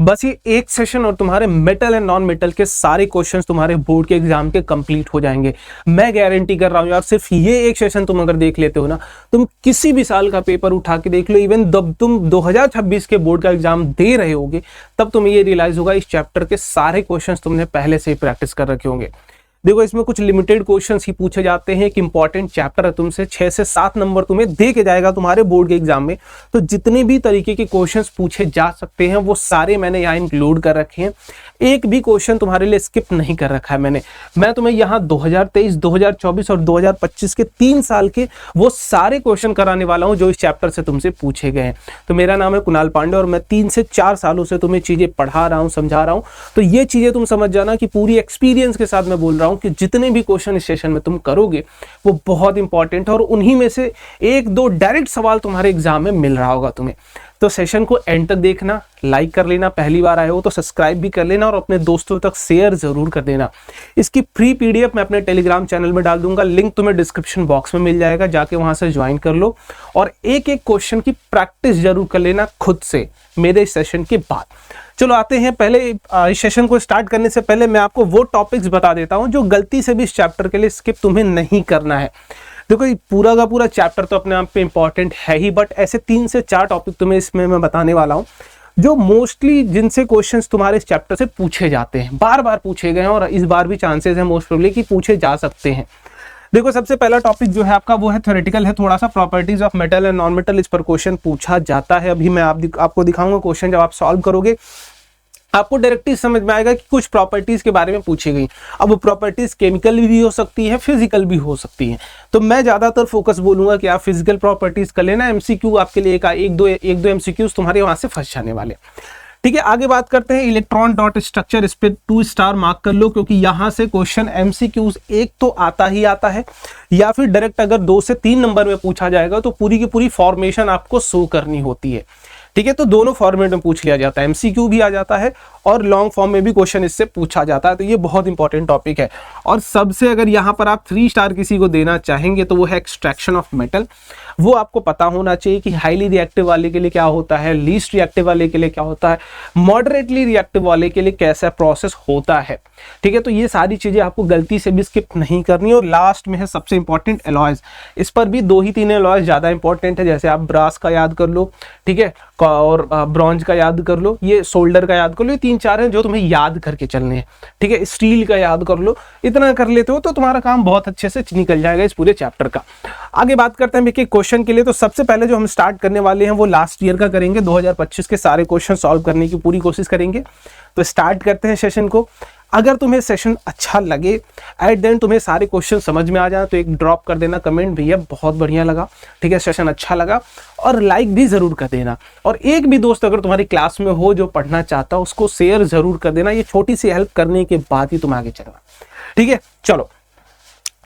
बस ये एक सेशन और तुम्हारे मेटल एंड नॉन मेटल के सारे क्वेश्चंस तुम्हारे बोर्ड के एग्जाम के कंप्लीट हो जाएंगे। मैं गारंटी कर रहा हूँ यार, सिर्फ ये एक सेशन तुम अगर देख लेते हो ना, तुम किसी भी साल का पेपर उठा के देख लो, इवन जब तुम 2026 के बोर्ड का एग्जाम दे रहे होगे तब तुम्हें ये रियलाइज होगा इस चैप्टर के सारे क्वेश्चंस तुमने पहले से ही प्रैक्टिस कर रखे होंगे। देखो इसमें कुछ लिमिटेड क्वेश्चंस ही पूछे जाते हैं, एक इंपॉर्टेंट चैप्टर है, तुमसे 6 से 7 नंबर तुम्हें दे के जाएगा तुम्हारे बोर्ड के एग्जाम में। तो जितने भी तरीके के क्वेश्चंस पूछे जा सकते हैं वो सारे मैंने यहाँ इंक्लूड कर रखे हैं। एक भी क्वेश्चन तुम्हारे लिए स्किप नहीं कर रखा है मैं तुम्हें यहाँ 2023, 2024 और 2025 के 3 साल के वो सारे क्वेश्चन कराने वाला हूँ जो इस चैप्टर से तुमसे पूछे गए हैं। तो मेरा नाम है कुणाल पांडे और मैं 3 से 4 सालों से तुम्हें चीजें पढ़ा रहा हूँ, समझा रहा हूँ। तो ये चीजें तुम समझ जाना कि पूरी एक्सपीरियंस के साथ मैं बोल रहा हूँ कि जितने भी क्वेश्चन इस सेशन में तुम करोगे वो बहुत इंपॉर्टेंट है और उन्हीं में से 1-2 डायरेक्ट सवाल तुम्हारे एग्जाम में मिल रहा होगा तुम्हें। तो सेशन को एंड तक देखना, लाइक कर लेना, पहली बार आए हो तो सब्सक्राइब भी कर लेना और अपने दोस्तों तक शेयर जरूर कर देना। इसकी फ्री पीडीएफ मैं अपने टेलीग्राम चैनल में डाल दूंगा, लिंक तुम्हें डिस्क्रिप्शन बॉक्स में मिल जाएगा, जाके वहां से ज्वाइन कर लो और एक एक क्वेश्चन की प्रैक्टिस जरूर कर लेना खुद से मेरे इस सेशन के बाद। चलो आते हैं, पहले इस सेशन को स्टार्ट करने से पहले मैं आपको वो टॉपिक्स बता देता हूं जो गलती से भी इस चैप्टर के लिए स्किप तुम्हें नहीं करना है। देखो ये पूरा का पूरा चैप्टर तो अपने आप पे इंपॉर्टेंट है ही, बट ऐसे 3 से 4 टॉपिक तुम्हें इसमें मैं बताने वाला हूं जो मोस्टली जिनसे क्वेश्चंस तुम्हारे इस चैप्टर से पूछे जाते हैं, बार बार पूछे गए हैं और इस बार भी चांसेस है मोस्ट प्रोबेबली कि पूछे जा सकते हैं। देखो सबसे पहला टॉपिक जो है आपका वो है थ्योरेटिकल है, थोड़ा सा properties of metal and non metal, इस पर क्वेश्चन पूछा जाता है। अभी मैं आपको दिखाऊंगा क्वेश्चन, जब आप सॉल्व करोगे आपको डायरेक्टली समझ में आएगा कि कुछ प्रॉपर्टीज के बारे में पूछी गई। अब वो प्रॉपर्टीज केमिकल भी हो सकती है, फिजिकल भी हो सकती है, तो मैं ज्यादातर फोकस बोलूंगा कि आप फिजिकल प्रॉपर्टीज कर लेना। एमसीक्यू आपके लिए एक दो एमसीक्यूज तुम्हारे वहां से फंस जाने वाले। ठीक है, आगे बात करते हैं इलेक्ट्रॉन डॉट स्ट्रक्चर, इस पे 2 स्टार मार्क कर लो क्योंकि यहां से क्वेश्चन एमसीक्यूज एक तो आता ही आता है या फिर डायरेक्ट अगर 2 से 3 नंबर में पूछा जाएगा तो पूरी की पूरी फॉर्मेशन आपको शो करनी होती है। ठीक है, तो दोनों फॉर्मेट में पूछ लिया जाता है, एमसीक्यू भी आ जाता है और लॉन्ग फॉर्म में भी क्वेश्चन इससे पूछा जाता है। तो ये बहुत इंपॉर्टेंट टॉपिक है और सबसे अगर यहाँ पर आप 3 स्टार किसी को देना चाहेंगे तो वो है एक्सट्रैक्शन ऑफ मेटल। वो आपको पता होना चाहिए कि हाईली रिएक्टिव वाले के लिए क्या होता है, लीस्ट रिएक्टिव वाले के लिए क्या होता है, मॉडरेटली रिएक्टिव वाले के लिए कैसा प्रोसेस होता है। ठीक है, तो ये सारी चीजें आपको गलती से भी स्किप नहीं करनी। और लास्ट में है सबसे इंपॉर्टेंट एलॉयज, इस पर भी 2 ही 3 एलॉयज ज्यादा इंपॉर्टेंट है, जैसे आप ब्रास का याद कर लो, ठीक है, और ब्रॉन्ज का याद कर लो, ये सोल्डर का याद कर लो, ये 3-4 हैं जो तुम्हें याद करके चलने हैं। ठीक है, स्टील का याद कर लो, इतना कर लेते हो तो तुम्हारा काम बहुत अच्छे से निकल जाएगा इस पूरे चैप्टर का। आगे बात करते हैं एक क्वेश्चन के लिए। तो सबसे पहले जो हम स्टार्ट करने वाले हैं वो लास्ट ईयर का करेंगे, 2025 के सारे क्वेश्चन सॉल्व करने की पूरी कोशिश करेंगे। तो स्टार्ट करते हैं सेशन को। अगर तुम्हें सेशन अच्छा लगे, एट द एंड तुम्हें सारे क्वेश्चन समझ में आ जाए तो एक ड्रॉप कर देना कमेंट, भैया बहुत बढ़िया लगा, ठीक है, सेशन अच्छा लगा, और लाइक भी जरूर कर देना। और एक भी दोस्त अगर तुम्हारी क्लास में हो जो पढ़ना चाहता हो उसको शेयर जरूर कर देना। ये छोटी सी हेल्प करने के बाद ही तुम आगे चलना। ठीक है, चलो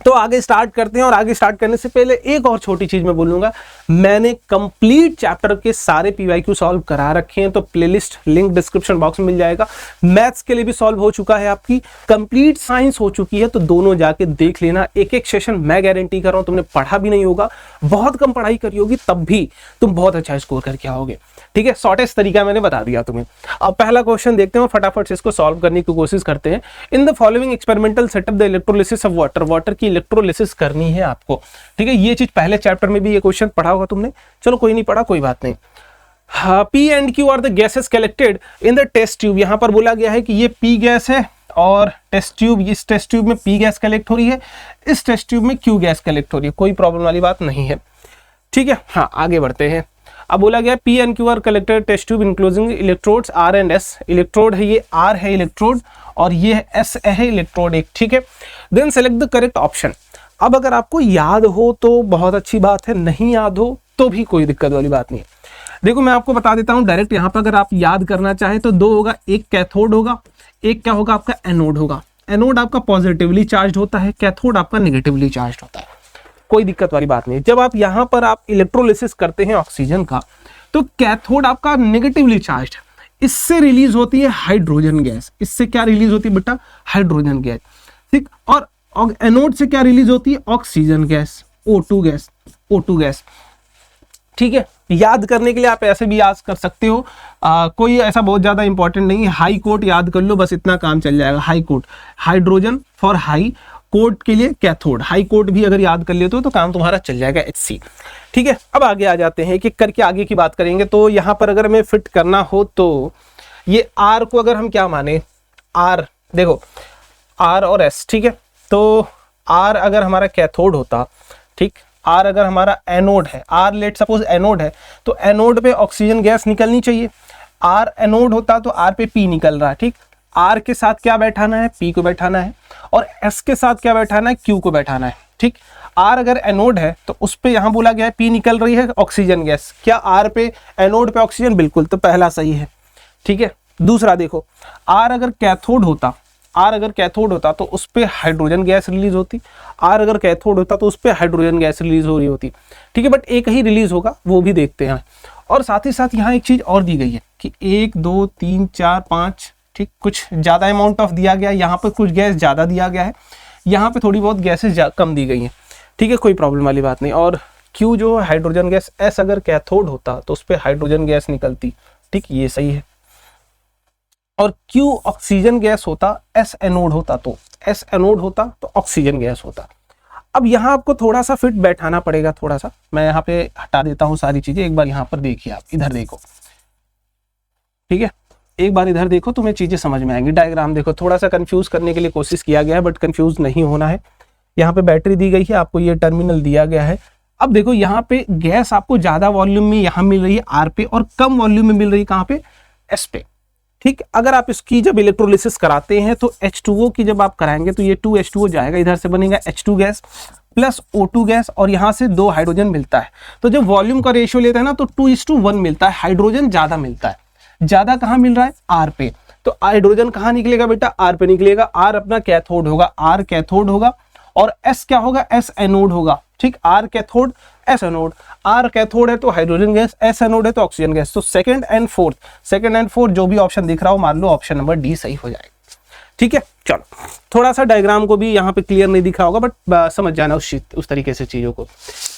तो आगे स्टार्ट करते हैं। और आगे स्टार्ट करने से पहले एक और छोटी चीज मैं बोलूंगा, मैंने कंप्लीट चैप्टर के सारे पीवाईक्यू सॉल्व करा रखे हैं, तो प्लेलिस्ट लिंक डिस्क्रिप्शन बॉक्स में मिल जाएगा। मैथ्स के लिए भी सॉल्व हो चुका है, आपकी कंप्लीट साइंस हो चुकी है, तो दोनों जाके देख लेना। एक एक सेशन मैं गारंटी कर रहा हूं तुमने पढ़ा भी नहीं होगा, बहुत कम पढ़ाई करी होगी, तब भी तुम बहुत अच्छा स्कोर करके आओगे। ठीक है, शॉर्टेस्ट तरीका मैंने बता दिया तुम्हें। अब पहला क्वेश्चन देखते हैं, फटाफट से इसको सॉल्व करने की कोशिश करते हैं। In the following experimental setup the electrolysis of water, water की इलेक्ट्रोलिसिस करनी है आपको। ठीक है, ये चीज पहले चैप्टर में भी ये क्वेश्चन पढ़ा होगा तुमने, चलो कोई नहीं पढ़ा कोई बात नहीं। P and Q are the gases collected in the test tube. यहां पर बोला गया है कि ये पी गैस है और टेस्ट ट्यूब, इस टेस्ट ट्यूब में पी गैस कलेक्ट हो रही है, इस टेस्ट ट्यूब में क्यू गैस कलेक्ट हो रही है, कोई प्रॉब्लम वाली बात नहीं है। ठीक है, हाँ आगे बढ़ते हैं। अब बोला गया P and Q are collected test tube including electrodes R and S. Electrode है, ये आर है इलेक्ट्रोड और ये है एस है इलेक्ट्रोड एक। ठीक है, then select the correct option. अब अगर आपको याद हो तो बहुत अच्छी बात है, नहीं याद हो तो भी कोई दिक्कत वाली बात नहीं है। देखो मैं आपको बता देता हूं डायरेक्ट, यहां पर अगर आप याद करना चाहें तो 2 होगा, एक कैथोड होगा, एक क्या होगा आपका एनोड होगा। एनोड आपका पॉजिटिवली चार्ज होता है, कैथोड आपका नेगेटिवली चार्ज होता है, कोई दिक्कत वाली बात नहीं है। जब आप यहां पर आप इलेक्ट्रोलिसिस करते हैं ऑक्सीजन का तो कैथोड आपका नेगेटिवली चार्ज है, इससे रिलीज होती है हाइड्रोजन गैस। इससे क्या रिलीज होती है बेटा, हाइड्रोजन गैस। ठीक, और एनोड से क्या रिलीज होती है, oxygen gas, O2 gas, O2 gas. ठीक है, याद करने के लिए आप ऐसे भी याद कर सकते हो, कोई ऐसा बहुत ज़्यादा इंपॉर्टेंट नहीं है। हाई कोट याद कर लो, बस इतना काम चल जाएगा। High coat, hydrogen for high, coat के लिए कैथोड, हाई कोट भी अगर याद कर लेते हो तो काम तुम्हारा चल जाएगा HC। ठीक है, अब आगे आ जाते हैं कि करके आगे की बात करेंगे। तो यहाँ पर अगर हमें फिट करना हो तो ये R को अगर हम क्या माने, R देखो R और S, ठीक है। तो R अगर हमारा कैथोड होता, ठीक, R अगर हमारा एनोड है, R लेट सपोज एनोड है, तो एनोड पे ऑक्सीजन गैस निकलनी चाहिए। R एनोड होता तो R पे P निकल रहा है, ठीक। R के साथ क्या बैठाना है, P को बैठाना है, और S के साथ क्या बैठाना है, Q को बैठाना है, ठीक। R अगर एनोड है तो उस पे यहाँ बोला गया है P निकल रही है ऑक्सीजन गैस, क्या R पे एनोड पे ऑक्सीजन, बिल्कुल, तो पहला सही है, ठीक है। दूसरा देखो, R अगर कैथोड होता, R अगर कैथोड होता तो उस पे हाइड्रोजन गैस रिलीज होती, R अगर कैथोड होता तो उस पे हाइड्रोजन गैस रिलीज हो रही होती, ठीक है। बट एक ही रिलीज होगा, वो भी देखते हैं। और साथ ही साथ यहाँ एक चीज और दी गई है कि 1 2 3 4 5, ठीक, कुछ ज्यादा अमाउंट ऑफ दिया गया है, यहाँ पर कुछ गैस ज्यादा दिया गया है, यहाँ पे थोड़ी बहुत गैसेस कम दी गई हैं, ठीक है, कोई प्रॉब्लम वाली बात नहीं। और Q जो हाइड्रोजन गैस, S अगर कैथोड होता तो उस पर हाइड्रोजन गैस निकलती, ठीक, ये सही है। और Q ऑक्सीजन गैस होता, S एनोड होता तो ऑक्सीजन गैस होता। अब यहाँ आपको थोड़ा सा फिट बैठाना पड़ेगा, थोड़ा सा मैं यहाँ पे हटा देता हूँ सारी चीजें, एक बार यहाँ पर देखिए, आप इधर देखो, ठीक है, एक बार इधर देखो, तुम्हें चीजें समझ में आएंगी। डायग्राम देखो, थोड़ा सा कंफ्यूज करने के लिए कोशिश किया गया है, बट कंफ्यूज नहीं होना है। यहाँ पे बैटरी दी गई है, आपको ये टर्मिनल दिया गया है। अब देखो यहाँ पे गैस आपको ज्यादा वॉल्यूम में यहाँ मिल रही है R पे, और कम वॉल्यूम में मिल रही है कहाँ पे, S पे, ठीक। अगर आप इसकी जब इलेक्ट्रोलिसिस कराते हैं तो H2O की जब आप कराएंगे तो ये 2H2O जाएगा, इधर से बनेगा H2 gas plus O2 gas, और यहाँ से 2 हाइड्रोजन मिलता है। तो जब वॉल्यूम का रेशियो लेते हैं ना तो 2:1 मिलता है, हाइड्रोजन ज्यादा मिलता है। ज्यादा कहाँ मिल रहा है, R पे, तो हाइड्रोजन कहाँ निकलेगा बेटा, R पे निकलेगा। R अपना कैथोड होगा, R कैथोड होगा, और S क्या होगा, S एनोड होगा, ठीक। R cathode, S anode, R cathode है तो हाइड्रोजन गैस, S एनोड है तो ऑक्सीजन गैस। तो सेकंड एंड फोर्थ जो भी ऑप्शन दिख रहा हो, मान लो ऑप्शन नंबर D सही हो जाएगा, ठीक है। चलो, थोड़ा सा डायग्राम को भी यहाँ पे क्लियर नहीं दिखा होगा, बट समझ जाना उस तरीके से चीजों को,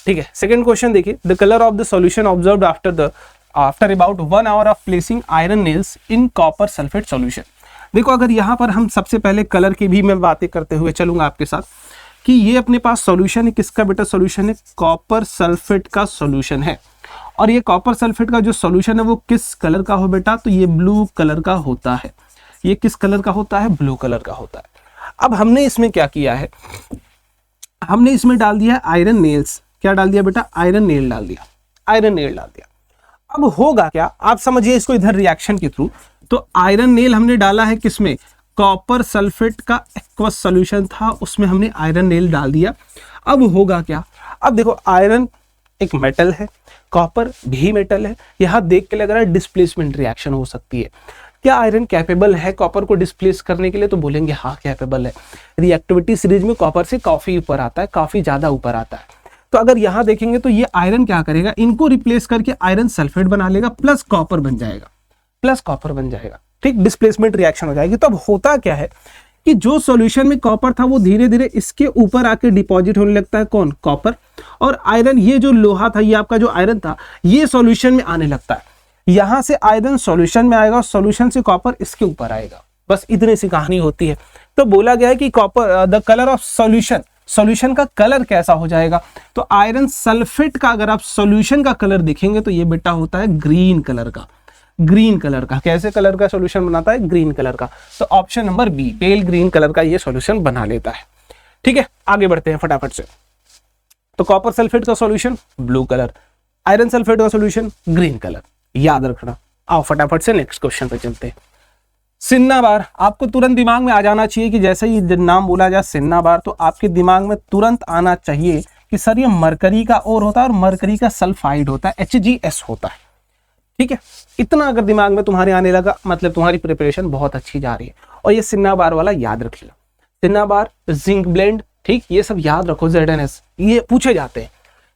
ठीक है। सेकंड क्वेश्चन देखिए, the colour of the solution observed after about 1 hour of placing iron nails in copper sulphate solution. देखो, अगर यहाँ पर हम सबसे पहले कलर की भी मैं बातें करते हुए चलूंगा आपके साथ कि ये अपने पास सॉल्यूशन है, किसका बेटा सॉल्यूशन है, कॉपर सल्फेट का सॉल्यूशन है। और ये कॉपर सल्फेट का जो सॉल्यूशन है वो किस कलर का हो बेटा, तो ये ब्लू कलर का होता है। ये किस कलर का होता है, ब्लू कलर का होता है। अब हमने इसमें क्या किया है, हमने इसमें डाल दिया आयरन नेल्स। क्या डाल दिया बेटा, आयरन नेल डाल दिया, आयरन नेल डाल दिया। अब होगा क्या, आप समझिए इसको इधर रिएक्शन के थ्रू। तो आयरन नेल हमने डाला है किसमें, कॉपर सल्फेट का एक्वस सॉल्यूशन था, उसमें हमने आयरन नेल डाल दिया। अब होगा क्या, अब देखो आयरन एक मेटल है, कॉपर भी मेटल है, यहां देख के लग रहा है डिस्प्लेसमेंट रिएक्शन हो सकती है। क्या आयरन कैपेबल है कॉपर को डिस्प्लेस करने के लिए, तो बोलेंगे हाँ कैपेबल है। रिएक्टिविटी सीरीज में कॉपर से काफी ऊपर आता है, काफी ज्यादा ऊपर आता है। तो अगर यहां देखेंगे तो ये आयरन क्या करेगा, इनको रिप्लेस करके आयरन सल्फेट बना लेगा, प्लस कॉपर बन जाएगा, प्लस कॉपर बन जाएगा, ठीक। डिस्प्लेसमेंट रिएक्शन हो जाएगी। तो अब होता क्या है कि जो सॉल्यूशन में कॉपर था वो धीरे धीरे इसके ऊपर आके डिपॉजिट होने लगता है, कौन, कॉपर। और आयरन, ये जो लोहा था, ये आपका जो आयरन था, ये सॉल्यूशन में आने लगता है। यहां से आयरन सॉल्यूशन में आएगा और सॉल्यूशन से कॉपर इसके ऊपर आएगा, बस इतनी सी कहानी होती है। तो बोला गया है कि copper, the colour of solution, solution का कलर कैसा हो जाएगा, तो आयरन सल्फेट का अगर आप सॉल्यूशन का कलर देखेंगे तो ये बेटा होता है ग्रीन कलर का, ग्रीन कलर का। कैसे कलर का सॉल्यूशन बनाता है, ग्रीन कलर का। तो ऑप्शन नंबर बी, पेल ग्रीन कलर का ये सॉल्यूशन बना लेता है, ठीक है। आगे बढ़ते हैं फटाफट से। तो कॉपर सल्फेट का solution blue colour, iron sulphate का सॉल्यूशन ग्रीन कलर, याद रखना। आओ फटाफट से नेक्स्ट क्वेश्चन पे चलते हैं। सिन्ना बार, आपको तुरंत दिमाग में आ जाना चाहिए कि जैसे ही नाम बोला जाए सिन्ना बार तो आपके दिमाग में तुरंत आना चाहिए कि सर ये मरकरी का ओर होता है और मरकरी का सल्फाइड होता है, HgS होता है, ठीक है। इतना अगर दिमाग में तुम्हारे आने लगा, मतलब तुम्हारी प्रिपरेशन बहुत अच्छी जा रही है। और ये सिन्ना बार वाला याद रख लो, सिन्ना बार, जिंक ब्लेंड, ठीक, ये सब याद रखो, ZnS ये पूछे जाते हैं,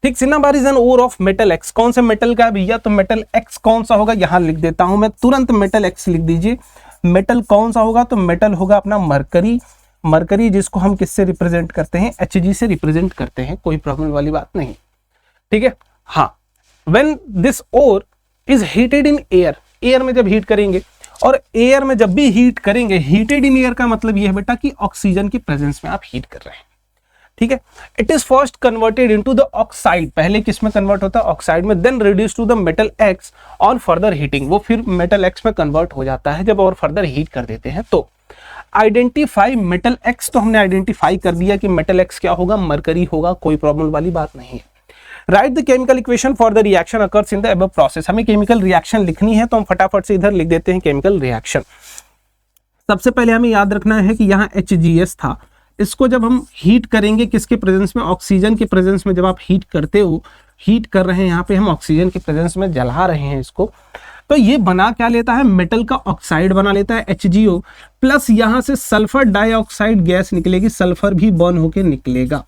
ठीक। Cinnabar is an ore of metal X, कौन से मेटल का है भैया, तो मेटल X कौन सा होगा, यहां लिख देता हूं मैं तुरंत, मेटल X लिख दीजिए। मेटल कौन सा होगा, तो मेटल होगा अपना मरकरी, मरकरी जिसको हम किससे रिप्रेजेंट करते हैं, Hg से रिप्रेजेंट करते हैं, कोई प्रॉब्लम वाली बात नहीं, ठीक है। हाँ, when this ore is heated in air, air में जब हीट करेंगे, और एयर में जब भी हीट करेंगे, हीटेड इन एयर का मतलब ये है बेटा कि ऑक्सीजन की प्रेजेंस में आप हीट कर रहे हैं, ठीक है। It is first converted into the oxide, पहले किस में कन्वर्ट होता है, ऑक्साइड में, then reduce to the metal X on further heating, वो फिर मेटल एक्स में कन्वर्ट हो जाता है जब और फर्दर हीट कर देते हैं। तो आइडेंटिफाई मेटल एक्स, तो हमने आइडेंटिफाई कर दिया कि मेटल एक्स क्या होगा, मरकरी होगा, कोई प्रॉब्लम वाली बात नहीं है। Write the chemical equation for the reaction occurs in the above process, हमें केमिकल रिएक्शन लिखनी है तो हम फटाफट से इधर लिख देते हैं केमिकल रिएक्शन। सबसे पहले हमें याद रखना है कि यहाँ HGS था, इसको जब हम हीट करेंगे किसके प्रेजेंस में, ऑक्सीजन के प्रेजेंस में, जब आप हीट करते हो, हीट कर रहे हैं यहाँ पे हम ऑक्सीजन के प्रेजेंस में जला रहे हैं इसको, तो ये बना क्या लेता है, मेटल का ऑक्साइड बना लेता है HGO, प्लस यहाँ से सल्फर डाइऑक्साइड गैस निकलेगी, सल्फर भी बर्न होके निकलेगा,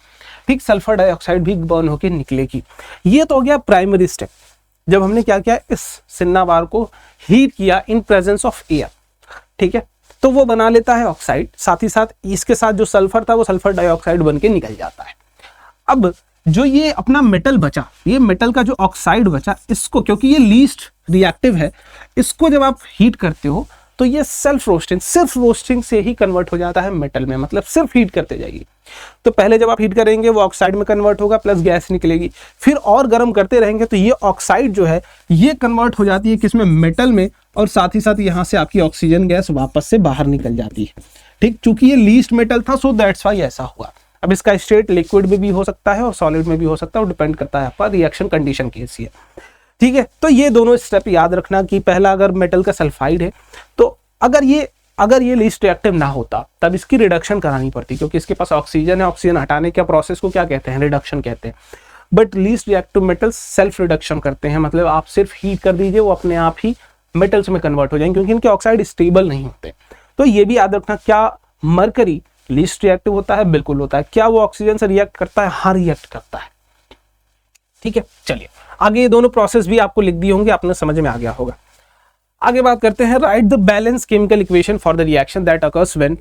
ठीक, सल्फर डाइऑक्साइड भी बर्न होके निकलेगी। ये तो हो गया प्राइमरी स्टेप, जब हमने क्या किया, इस सिन्नाबार को हीट किया इन प्रेजेंस ऑफ एयर, ठीक है, तो वो बना लेता है ऑक्साइड, साथ ही साथ इसके साथ जो सल्फर था वो सल्फर डाइऑक्साइड बन के निकल जाता है। अब जो ये अपना मेटल बचा, ये मेटल का जो ऑक्साइड बचा, इसको, क्योंकि ये लीस्ट रिएक्टिव है, इसको जब आप हीट करते हो तो ये सेल्फ रोस्टिंग, सिर्फ रोस्टिंग से ही कन्वर्ट हो जाता है मेटल में, मतलब सिर्फ हीट करते जाइए। तो पहले जब आप हीट करेंगे वो ऑक्साइड में कन्वर्ट होगा, प्लस गैस निकलेगी, फिर और गर्म करते रहेंगे तो ये ऑक्साइड जो है ये कन्वर्ट हो जाती है किसमें, मेटल में, और साथ ही साथ यहाँ से आपकी ऑक्सीजन गैस वापस से बाहर निकल जाती है, ठीक, चूंकि ये लीस्ट मेटल था, सो दैट्स वाई ऐसा हुआ। अब इसका स्टेट लिक्विड में भी हो सकता है और सॉलिड में भी हो सकता है, और डिपेंड करता है आपका रिएक्शन कंडीशन कैसी है, ठीक है। तो ये दोनों स्टेप याद रखना कि पहला अगर मेटल का सल्फाइड है तो अगर ये लीस्ट रिएक्टिव ना होता तब इसकी रिडक्शन करानी पड़ती, क्योंकि इसके पास ऑक्सीजन है, ऑक्सीजन हटाने का प्रोसेस को क्या कहते हैं, रिडक्शन कहते हैं। But least reactive metals self reduction करते हैं, मतलब आप सिर्फ हीट कर दीजिए वो अपने आप ही मेटल्स में कन्वर्ट हो जाएंगे, क्योंकि इनके ऑक्साइड स्टेबल नहीं होते। तो ये भी याद रखना, क्या मरकरी लीस्ट रिएक्टिव होता है, बिल्कुल होता है। क्या वो ऑक्सीजन से रिएक्ट करता है, हाँ रिएक्ट करता है, ठीक है। चलिए आगे ये दोनों प्रोसेस भी आपको लिख दिए होंगे, आपने समझ में आ गया होगा। आगे बात करते हैं, right the balance chemical equation for the reaction that occurs when,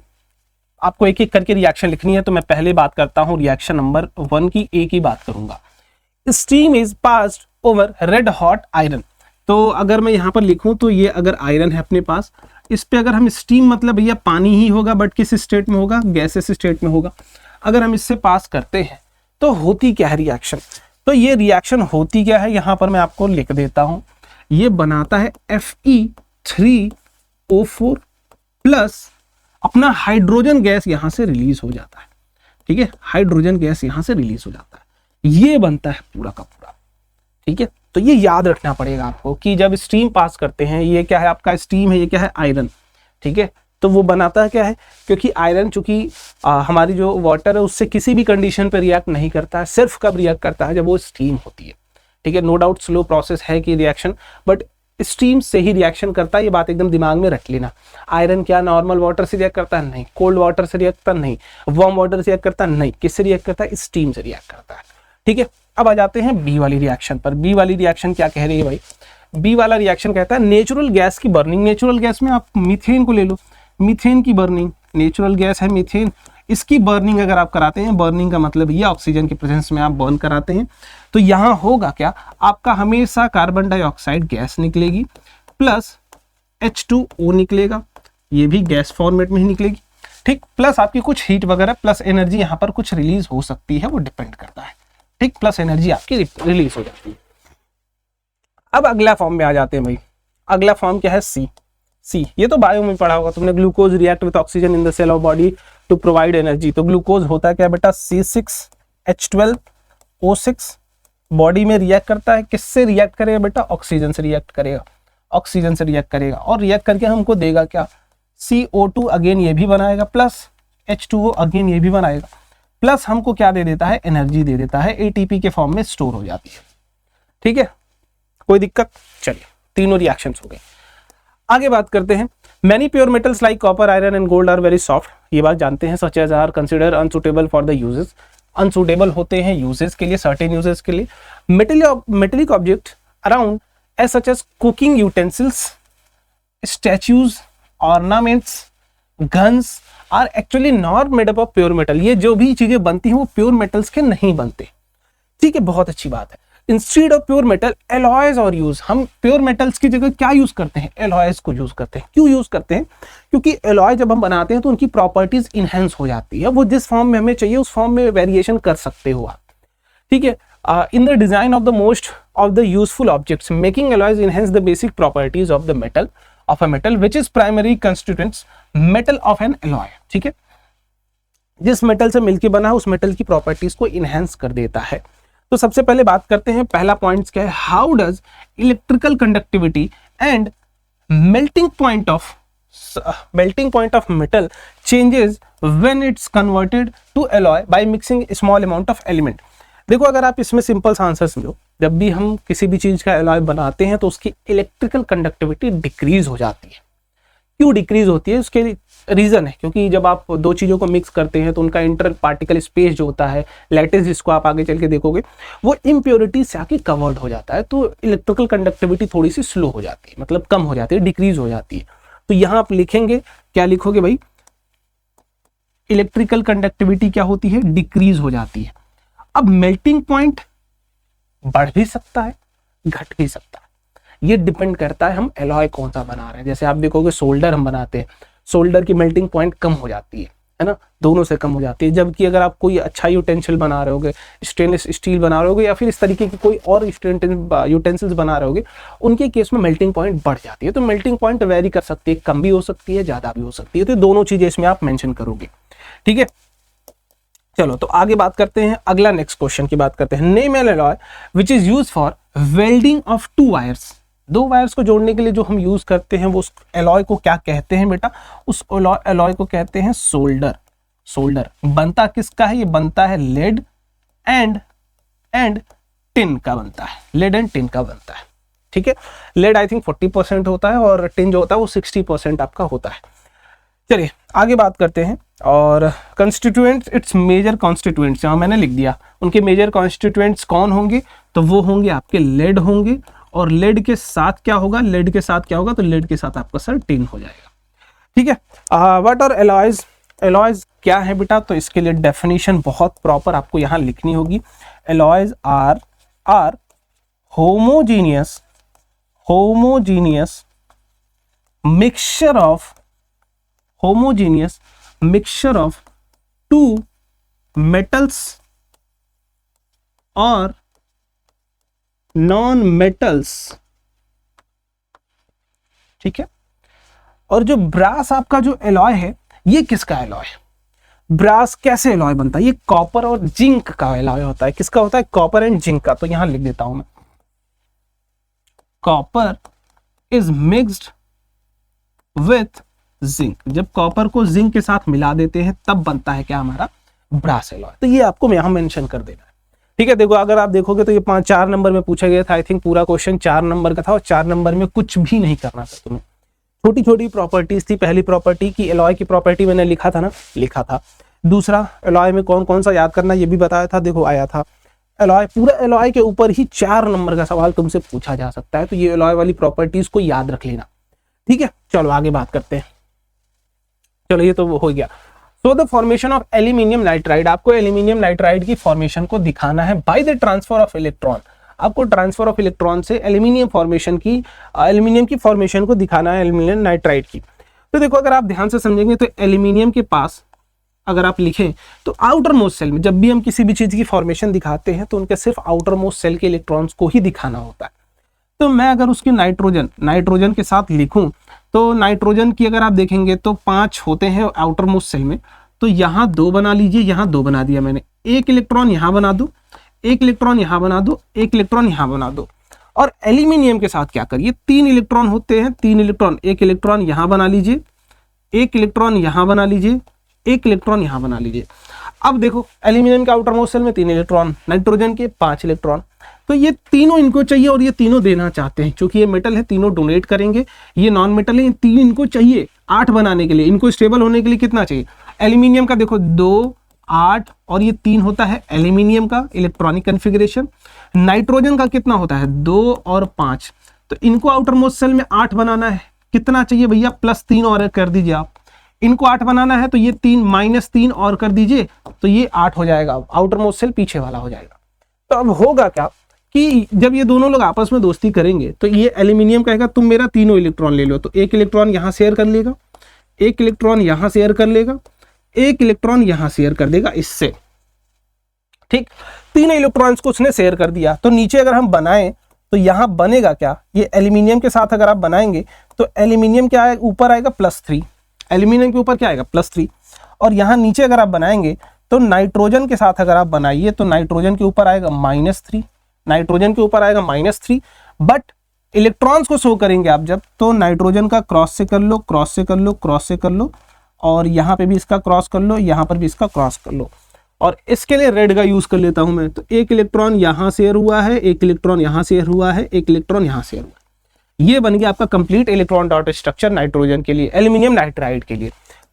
आपको एक एक करके रिएक्शन लिखनी है, तो मैं पहले बात करता हूं रिएक्शन नंबर 1 की, एक ही बात करूंगा। Steam is passed over red hot iron, तो अगर मैं यहां पर लिखूं तो ये अगर आयरन है अपने पास, इस पे अगर हम स्टीम, मतलब भैया पानी ही होगा, बट किस स्टेट में होगा, गैसेस स्टेट में होगा। अगर हम इससे पास करते हैं तो होती क्या है रिएक्शन, तो ये रिएक्शन होती क्या है, यहां पर मैं आपको लिख देता हूं। ये बनाता है Fe3O4 प्लस अपना हाइड्रोजन गैस यहां से रिलीज हो जाता है, ठीक है, हाइड्रोजन गैस यहां से रिलीज हो जाता है, ये बनता है पूरा का पूरा, ठीक है। तो ये याद रखना पड़ेगा आपको कि जब स्टीम पास करते हैं, ये क्या है आपका स्टीम है, ये क्या है आयरन, ठीक है, तो वो बनाता है क्या है, क्योंकि आयरन चूंकि हमारी जो वाटर है उससे किसी भी कंडीशन पे रिएक्ट नहीं करता है, सिर्फ कब रिएक्ट करता है जब वो स्टीम होती है, ठीक है। नो डाउट स्लो प्रोसेस है कि रिएक्शन, बट स्टीम से ही रिएक्शन करता है, ये बात एकदम दिमाग में रख लेना। आयरन क्या नॉर्मल वाटर से रिएक्ट करता है, नहीं। कोल्ड वाटर से रिएक्ट करता नहीं, वार्म वाटर से रिएक्ट करता नहीं, किससे रिएक्ट करता है, स्टीम से रिएक्ट करता है, ठीक है। अब आ जाते हैं बी वाली रिएक्शन पर। बी वाली रिएक्शन क्या कह रही है भाई, बी वाला रिएक्शन कहता है नेचुरल गैस की बर्निंग। नेचुरल गैस में आप मीथेन को ले लो, मीथेन की बर्निंग, नेचुरल गैस है मीथेन, इसकी बर्निंग अगर आप कराते हैं, बर्निंग का मतलब ये ऑक्सीजन की प्रेजेंस में आप बर्न कराते हैं, तो यहाँ होगा क्या, आपका हमेशा कार्बन डाइऑक्साइड गैस निकलेगी प्लस H2O निकलेगा, ये भी गैस फॉर्मेट में ही निकलेगी, ठीक, प्लस आपकी कुछ हीट वगैरह प्लस एनर्जी यहाँ पर कुछ रिलीज हो सकती है, वो डिपेंड करता है, ठीक, प्लस एनर्जी आपकी रिलीज हो जाती है। अब अगला फॉर्म में आ जाते हैं भाई, अगला फॉर्म क्या है, सी। ये तो बायो में पढ़ा होगा तुमने, glucose react with oxygen in the cell of body to provide energy. तो ग्लूकोज होता है क्या बेटा, C6H12O6, बॉडी में रिएक्ट करता है, किससे रिएक्ट करेगा बेटा, ऑक्सीजन से रिएक्ट करेगा, ऑक्सीजन से रिएक्ट करेगा, और रिएक्ट करके हमको देगा क्या, CO2 अगेन ये भी बनाएगा, प्लस H2O अगेन ये भी बनाएगा, प्लस हमको क्या दे देता है, एनर्जी दे देता है, ATP के फॉर्म में स्टोर हो जाती है, ठीक है, कोई दिक्कत। चलिए तीनों रिएक्शंस हो गए, आगे बात करते हैं। Many pure metals like copper, iron and gold are very soft, ये बात जानते हैं। Such as are consider unsuitable for the uses, unsuitable होते हैं यूजेस के लिए, सर्टेन यूजेस के लिए। Metallic object around as such as cooking utensils, statues, ornaments, guns are actually not made up of pure metal. ये जो भी चीजें बनती हैं वो प्योर मेटल्स के नहीं बनते, ठीक है, बहुत अच्छी बात है। Instead of pure metal alloys और यूज, हम प्योर मेटल्स की जगह क्या यूज करते हैं, एलॉयज को यूज करते हैं। क्यों यूज करते हैं, क्योंकि एलॉय जब हम बनाते हैं तो उनकी प्रॉपर्टीज इनहेंस हो जाती है, वो जिस फॉर्म में हमें चाहिए उस फॉर्म में वेरिएशन कर सकते हो आप, ठीक है। In the design of the most of the useful objects making alloys enhance the basic properties of the metal of a metal which is primary constituents metal of N alloy, ठीक है। जिस metal से मिलके बना है उस metal की properties को इनहेंस कर देता है। तो सबसे पहले बात करते हैं, पहला पॉइंट क्या है, how does electrical conductivity and melting point of metal changes when it's converted to alloy by mixing small amount of element. देखो अगर आप इसमें सिंपल सा आंसर समझो, जब भी हम किसी भी चीज का एलॉय बनाते हैं तो उसकी इलेक्ट्रिकल कंडक्टिविटी डिक्रीज हो जाती है। क्यों डिक्रीज होती है, उसके रीजन है क्योंकि जब आप दो चीजों को मिक्स करते हैं तो उनका इंटर पार्टिकल स्पेस जो होता है, लैटिस जिसको आप आगे चल के देखोगे, वो इम्प्योरिटी से आके कवर्ड हो जाता है, तो इलेक्ट्रिकल कंडक्टिविटी थोड़ी सी स्लो हो जाती है, मतलब कम हो जाती है, डिक्रीज हो जाती है। तो यहां आप लिखेंगे, क्या लिखोगे भाई, इलेक्ट्रिकल कंडक्टिविटी क्या होती है, डिक्रीज हो जाती है। अब मेल्टिंग पॉइंट बढ़ भी सकता है, घट भी सकता है, ये डिपेंड करता है हम एलॉय कौन सा बना रहे हैं। जैसे आप देखोगे सोल्डर हम बनाते हैं, सोल्डर की मेल्टिंग पॉइंट कम हो जाती है ना, दोनों से कम हो जाती है। जबकि अगर आप कोई अच्छा यूटेंसिल बना रहे होगे, स्टेनलेस स्टील बना रहे होगे या फिर इस तरीके की कोई और यूटेंसिल्स बना रहे होगे, उनके केस में मेल्टिंग पॉइंट बढ़ जाती है। तो मेल्टिंग पॉइंट वेरी कर सकती है, कम भी हो सकती है, ज्यादा भी हो सकती है। तो दोनों चीजें इसमें आप मेंशन करोगे, ठीक है। चलो तो आगे बात करते हैं, अगला नेक्स्ट क्वेश्चन की बात करते हैं। Name N alloy which is used for welding of to wires. दो वायर्स को जोड़ने के लिए जो हम यूज करते हैं वो उस एलॉय को क्या कहते हैं बेटा, उस एलॉय को कहते हैं सोल्डर। सोल्डर बनता किसका है, ये बनता है लेड एंड टिन का बनता है, लेड एंड टिन का बनता है, ठीक है। लेड आई थिंक 40% होता है और टिन जो होता है वो 60% आपका होता है। चलिए आगे बात करते हैं। और कंस्टिट्यूएंट्स, इट्स मेजर कॉन्स्टिट्यूएंट्स यहाँ मैंने लिख दिया, उनके मेजर कॉन्स्टिट्यूएंट्स कौन होंगे, तो वो होंगे आपके लेड होंगे। और लेड के साथ क्या होगा, लेड के साथ क्या होगा, तो लेड के साथ आपका सर टिन हो जाएगा, ठीक है। व्हाट आर एलॉयज, एलॉयज क्या है बेटा, तो इसके लिए डेफिनेशन बहुत प्रॉपर आपको यहाँ लिखनी होगी। Alloys are homogeneous mixture of two metals or non metals, ठीक है। और जो ब्रास आपका जो एलॉय है, ये किसका एलॉय है, ब्रास कैसे एलॉय बनता है, ये कॉपर और जिंक का एलॉय होता है। किसका होता है, कॉपर एंड जिंक का। तो यहां लिख देता हूं मैं, copper is mixed with zinc. जब कॉपर को जिंक के साथ मिला देते हैं तब बनता है क्या, हमारा ब्रास एलॉय। तो ये आपको यहां मेंशन कर देना है, ठीक है। देखो अगर आप देखोगे तो ये 4 नंबर में पूछा गया था, आई थिंक पूरा क्वेश्चन 4 नंबर का था और 4 नंबर में कुछ भी नहीं करना था तुम्हें। छोटी छोटी प्रॉपर्टीज थी। पहली प्रॉपर्टी की एलॉय की प्रॉपर्टी मैंने लिखा था। दूसरा एलॉय में कौन कौन सा याद करना ये भी बताया था, देखो आया था। एलॉय, पूरा एलॉय के ऊपर ही 4 नंबर का सवाल तुमसे पूछा जा सकता है, तो ये एलॉय वाली प्रॉपर्टीज को याद रख लेना, ठीक है। चलो आगे बात करते हैं। चलो ये तो हो गया। So the formation of aluminium nitride, आपको एल्यूमिनियम नाइट्राइड की फॉर्मेशन को दिखाना है by the transfer of electron. आपको ट्रांसफर ऑफ इलेक्ट्रॉन से एल्यूमिनियम की फॉर्मेशन को दिखाना है, एल्यूमिनियम नाइट्राइड की। तो देखो अगर आप ध्यान से समझेंगे तो एल्यूमिनियम के पास अगर आप लिखें तो आउटर मोस्ट सेल में, जब भी हम किसी भी चीज की फॉर्मेशन दिखाते हैं तो उनके सिर्फ आउटर मोस्ट सेल के इलेक्ट्रॉन्स को ही दिखाना होता है। तो मैं अगर उसके नाइट्रोजन के साथ लिखूं तो नाइट्रोजन की अगर आप देखेंगे तो 5 होते हैं आउटर मोस्ट सेल में, तो यहाँ 2 बना लीजिए, यहाँ 2 बना दिया मैंने, 1 इलेक्ट्रॉन यहाँ बना दो, 1 इलेक्ट्रॉन यहाँ बना दो, 1 इलेक्ट्रॉन यहाँ बना दो। और एल्यूमिनियम के साथ क्या करिए, 3 इलेक्ट्रॉन होते हैं, 3 इलेक्ट्रॉन, 1 इलेक्ट्रॉन यहाँ बना लीजिए, 1 इलेक्ट्रॉन यहाँ बना लीजिए, 1 इलेक्ट्रॉन यहाँ बना लीजिए। अब देखो एल्यूमिनियम के आउटर मोस्ट सेल में 3 इलेक्ट्रॉन, नाइट्रोजन के 5 इलेक्ट्रॉन, तो ये तीनों इनको चाहिए और ये तीनों देना चाहते हैं। क्योंकि ये मेटल है तीनों डोनेट करेंगे, ये नॉन मेटल है, ये 3 इनको चाहिए 8 बनाने के लिए। इनको स्टेबल होने के लिए कितना चाहिए, एल्यूमिनियम का देखो 2, 8 और ये 3 होता है एल्यूमिनियम का इलेक्ट्रॉनिक कन्फिग्रेशन। नाइट्रोजन का कितना होता है 2 और 5, तो इनको आउटर मोस्ट सेल में 8 बनाना है। कितना चाहिए भैया, +3 और कर दीजिए आप। इनको 8 बनाना है तो ये 3 -3 और कर दीजिए, तो ये 8 हो जाएगा, आउटर मोस्ट सेल पीछे वाला हो जाएगा। तो अब होगा क्या कि जब ये दोनों लोग आपस में दोस्ती करेंगे तो ये एल्यूमिनियम कहेगा तुम मेरा तीनों इलेक्ट्रॉन ले लो, तो एक इलेक्ट्रॉन यहां शेयर कर लेगा, एक इलेक्ट्रॉन यहां शेयर कर लेगा, एक इलेक्ट्रॉन यहां शेयर कर देगा इससे, ठीक। तीनों इलेक्ट्रॉन्स को उसने शेयर कर दिया। तो नीचे अगर हम बनाएं तो यहां बनेगा क्या, ये एल्यूमिनियम के साथ अगर आप बनाएंगे तो एल्यूमिनियम क्या आएगा, ऊपर आएगा +3, एल्यूमिनियम के ऊपर क्या आएगा +3, और यहां नीचे अगर आप बनाएंगे तो नाइट्रोजन के साथ अगर आप बनाइए तो नाइट्रोजन के ऊपर आएगा -3, नाइट्रोजन के ऊपर आएगा -3, बट इलेक्ट्रॉन्स को शो करेंगे आप जब, तो नाइट्रोजन का क्रॉस से कर लो, क्रॉस से कर लो, क्रॉस से कर लो, और यहाँ पे भी इसका क्रॉस कर लो, यहाँ पर भी इसका क्रॉस कर लो। और इसके लिए रेड का यूज कर लेता हूं मैं, तो एक इलेक्ट्रॉन यहाँ शेयर हुआ है, एक इलेक्ट्रॉन यहाँ शेयर हुआ है, एक इलेक्ट्रॉन यहाँ शेयर हुआ है। ये बन गया आपका complete electron dot structure nitrogen के लिए, एल्यूमिनियम नाइट्राइड के लिए।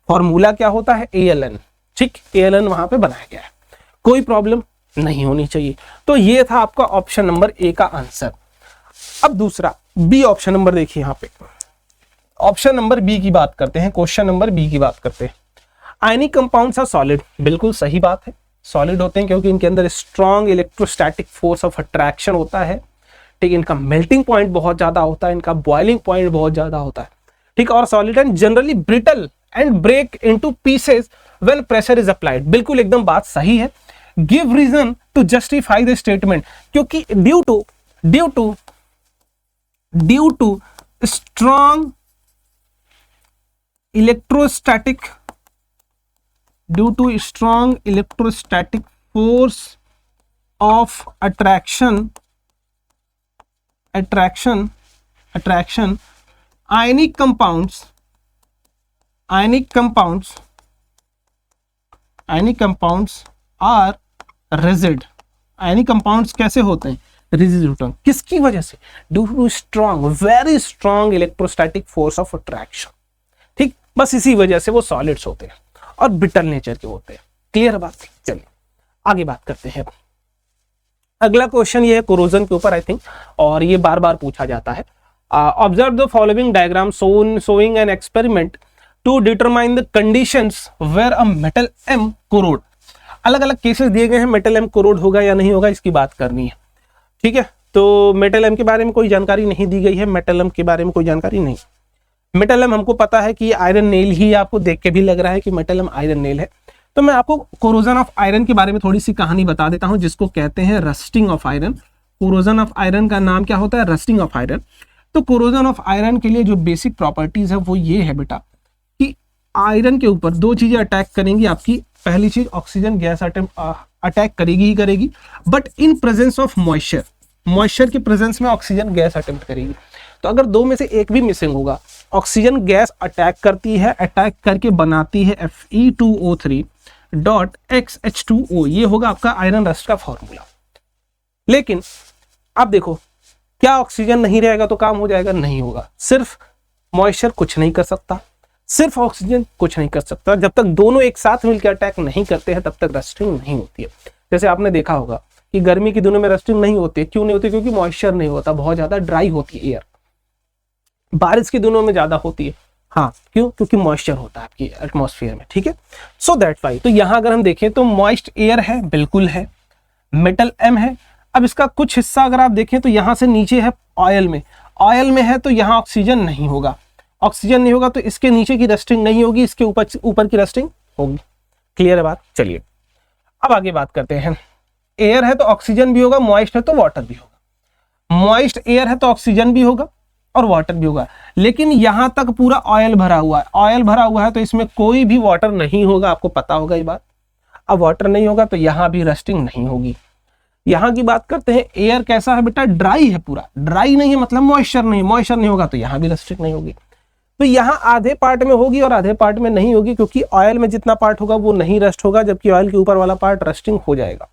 फॉर्मूला क्या होता है, ALN, ठीक, ALN वहां पे बनाया गया है, कोई प्रॉब्लम नहीं होनी चाहिए। तो ये था आपका ऑप्शन नंबर ए का आंसर। अब दूसरा बी ऑप्शन नंबर देखिए, यहाँ पे ऑप्शन नंबर बी की बात करते हैं, क्वेश्चन नंबर बी की बात करते हैं। आयनिक कंपाउंड्स आर सॉलिड, बिल्कुल सही बात है, सॉलिड होते हैं क्योंकि इनके अंदर strong electrostatic force of attraction होता है, ठीक, इनका मेल्टिंग पॉइंट बहुत ज्यादा होता है, इनका बॉइलिंग पॉइंट बहुत ज्यादा होता है, ठीक, और solid and generally brittle and break into pieces when pressure is applied, बिल्कुल एकदम बात सही है। Give reason to justify the statement, क्योंकि due to strong electrostatic force of attraction ionic compounds are rigid। ionic compounds कैसे होते हैं, rigid होते हैं, किसकी वजह से, due to strong, very strong electrostatic force of attraction, ठीक, बस इसी वजह से वो सॉलिड्स होते हैं और ब्रिटल नेचर के होते हैं। क्लियर बात, चलिए आगे बात करते हैं। अगला क्वेश्चन ये है कोरोजन के ऊपर आई थिंक, और ये बार बार पूछा जाता है। Observe the following diagram showing an experiment to determine the conditions where a metal M corrode. अलग अलग केसेस दिए गए हैं, मेटल एम कोरोड होगा या नहीं होगा इसकी बात करनी है, ठीक है। तो मेटल एम के बारे में कोई जानकारी नहीं दी गई है, मेटल एम के बारे में कोई जानकारी नहीं। मेटल एम हमको पता है कि आयरन नेल ही, आपको देख के भी लग रहा है कि मेटल एम आयरन नेल है। तो मैं आपको कोरोजन ऑफ आयरन के बारे में थोड़ी सी कहानी बता देता हूं, जिसको कहते हैं rusting of iron. Corrosion of iron का नाम क्या होता है, रस्टिंग ऑफ आयरन। तो कोरोजन ऑफ आयरन के लिए जो बेसिक प्रॉपर्टीज है वो ये है बेटा कि आयरन के ऊपर दो चीजें अटैक करेंगी आपकी। पहली चीज ऑक्सीजन गैस अटैक करेगी ही करेगी, but in presence of moisture, moisture के प्रेजेंस में ऑक्सीजन गैस अटेम्प्ट करेगी। तो अगर दो में से एक भी मिसिंग होगा, ऑक्सीजन गैस अटैक करती है, अटैक करके बनाती है Fe2O3.XH2O, ये होगा आपका आयरन रस्ट का फॉर्मूला। लेकिन आप देखो, क्या ऑक्सीजन नहीं रहेगा तो काम हो जाएगा? नहीं होगा। सिर्फ मॉइस्चर कुछ नहीं कर सकता, सिर्फ ऑक्सीजन कुछ नहीं कर सकता। जब तक दोनों एक साथ मिलकर अटैक नहीं करते हैं तब तक रस्टिंग नहीं होती है। जैसे आपने देखा होगा कि गर्मी के दिनों में रस्टिंग नहीं होती है। क्यों नहीं होती? क्योंकि मॉइस्चर नहीं होता, बहुत ज्यादा ड्राई होती है एयर। बारिश के दिनों में ज्यादा होती है, हाँ क्यों? क्योंकि मॉइस्चर होता है आपकी एटमॉस्फेयर में, ठीक है। सो दैट वाई, तो यहां अगर हम देखें तो मॉइस्ट एयर है, बिल्कुल है, मेटल एम है। अब इसका कुछ हिस्सा अगर आप देखें तो यहां से नीचे है ऑयल में, ऑयल में है तो यहां ऑक्सीजन नहीं होगा, ऑक्सीजन नहीं होगा तो इसके नीचे की रस्टिंग नहीं होगी, इसके ऊपर की रस्टिंग होगी। क्लियर है बात? चलिए अब आगे बात करते हैं। एयर है तो ऑक्सीजन भी होगा, मॉइस्ट है तो वाटर भी होगा। मॉइस्ट एयर है तो ऑक्सीजन भी होगा और वाटर भी होगा, लेकिन यहां तक पूरा ऑयल भरा हुआ है। ऑयल भरा हुआ है तो इसमें कोई भी वाटर नहीं होगा, आपको पता होगा ये बात। अब वाटर नहीं होगा तो यहां भी रस्टिंग नहीं होगी। यहां की बात करते हैं, एयर कैसा है बेटा? ड्राई है, पूरा ड्राई नहीं है, मतलब मॉइस्चर नहीं, मॉइस्चर नहीं होगा तो यहां भी रस्टिंग नहीं होगी। तो यहां आधे पार्ट में होगी और आधे पार्ट में नहीं होगी, क्योंकि ऑयल में जितना पार्ट होगा वो नहीं रस्ट होगा, जबकि ऑयल के ऊपर वाला पार्ट रस्टिंग हो जाएगा।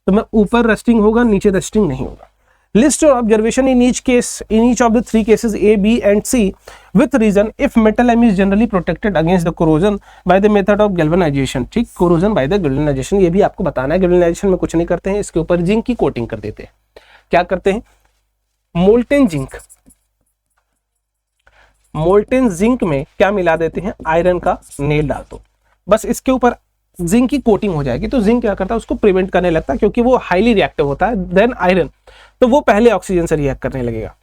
तो मैं ऊपर रस्टिंग होगा, नीचे रस्टिंग नहीं होगा। List your observation in each case, in each of the three cases A, B and C with reason if metal M is generally protected against the corrosion by the method of galvanization। ठीक, corrosion by the galvanization, ये भी आपको बताना है। galvanization में कुछ नहीं करते हैं, इसके ऊपर जिंक की कोटिंग कर देते हैं। क्या करते हैं? मोल्टेन जिंक, मोल्टेन जिंक में क्या मिला देते हैं? आयरन का नेल डाल दो, बस इसके ऊपर जिंक की कोटिंग हो जाएगी, तो जिंक क्या करता है उसको प्रिवेंट करने लगता है, क्योंकि वो हाईली रिएक्टिव होता है देन आयरन, तो वो पहले ऑक्सीजन से रिएक्ट करने लगेगा।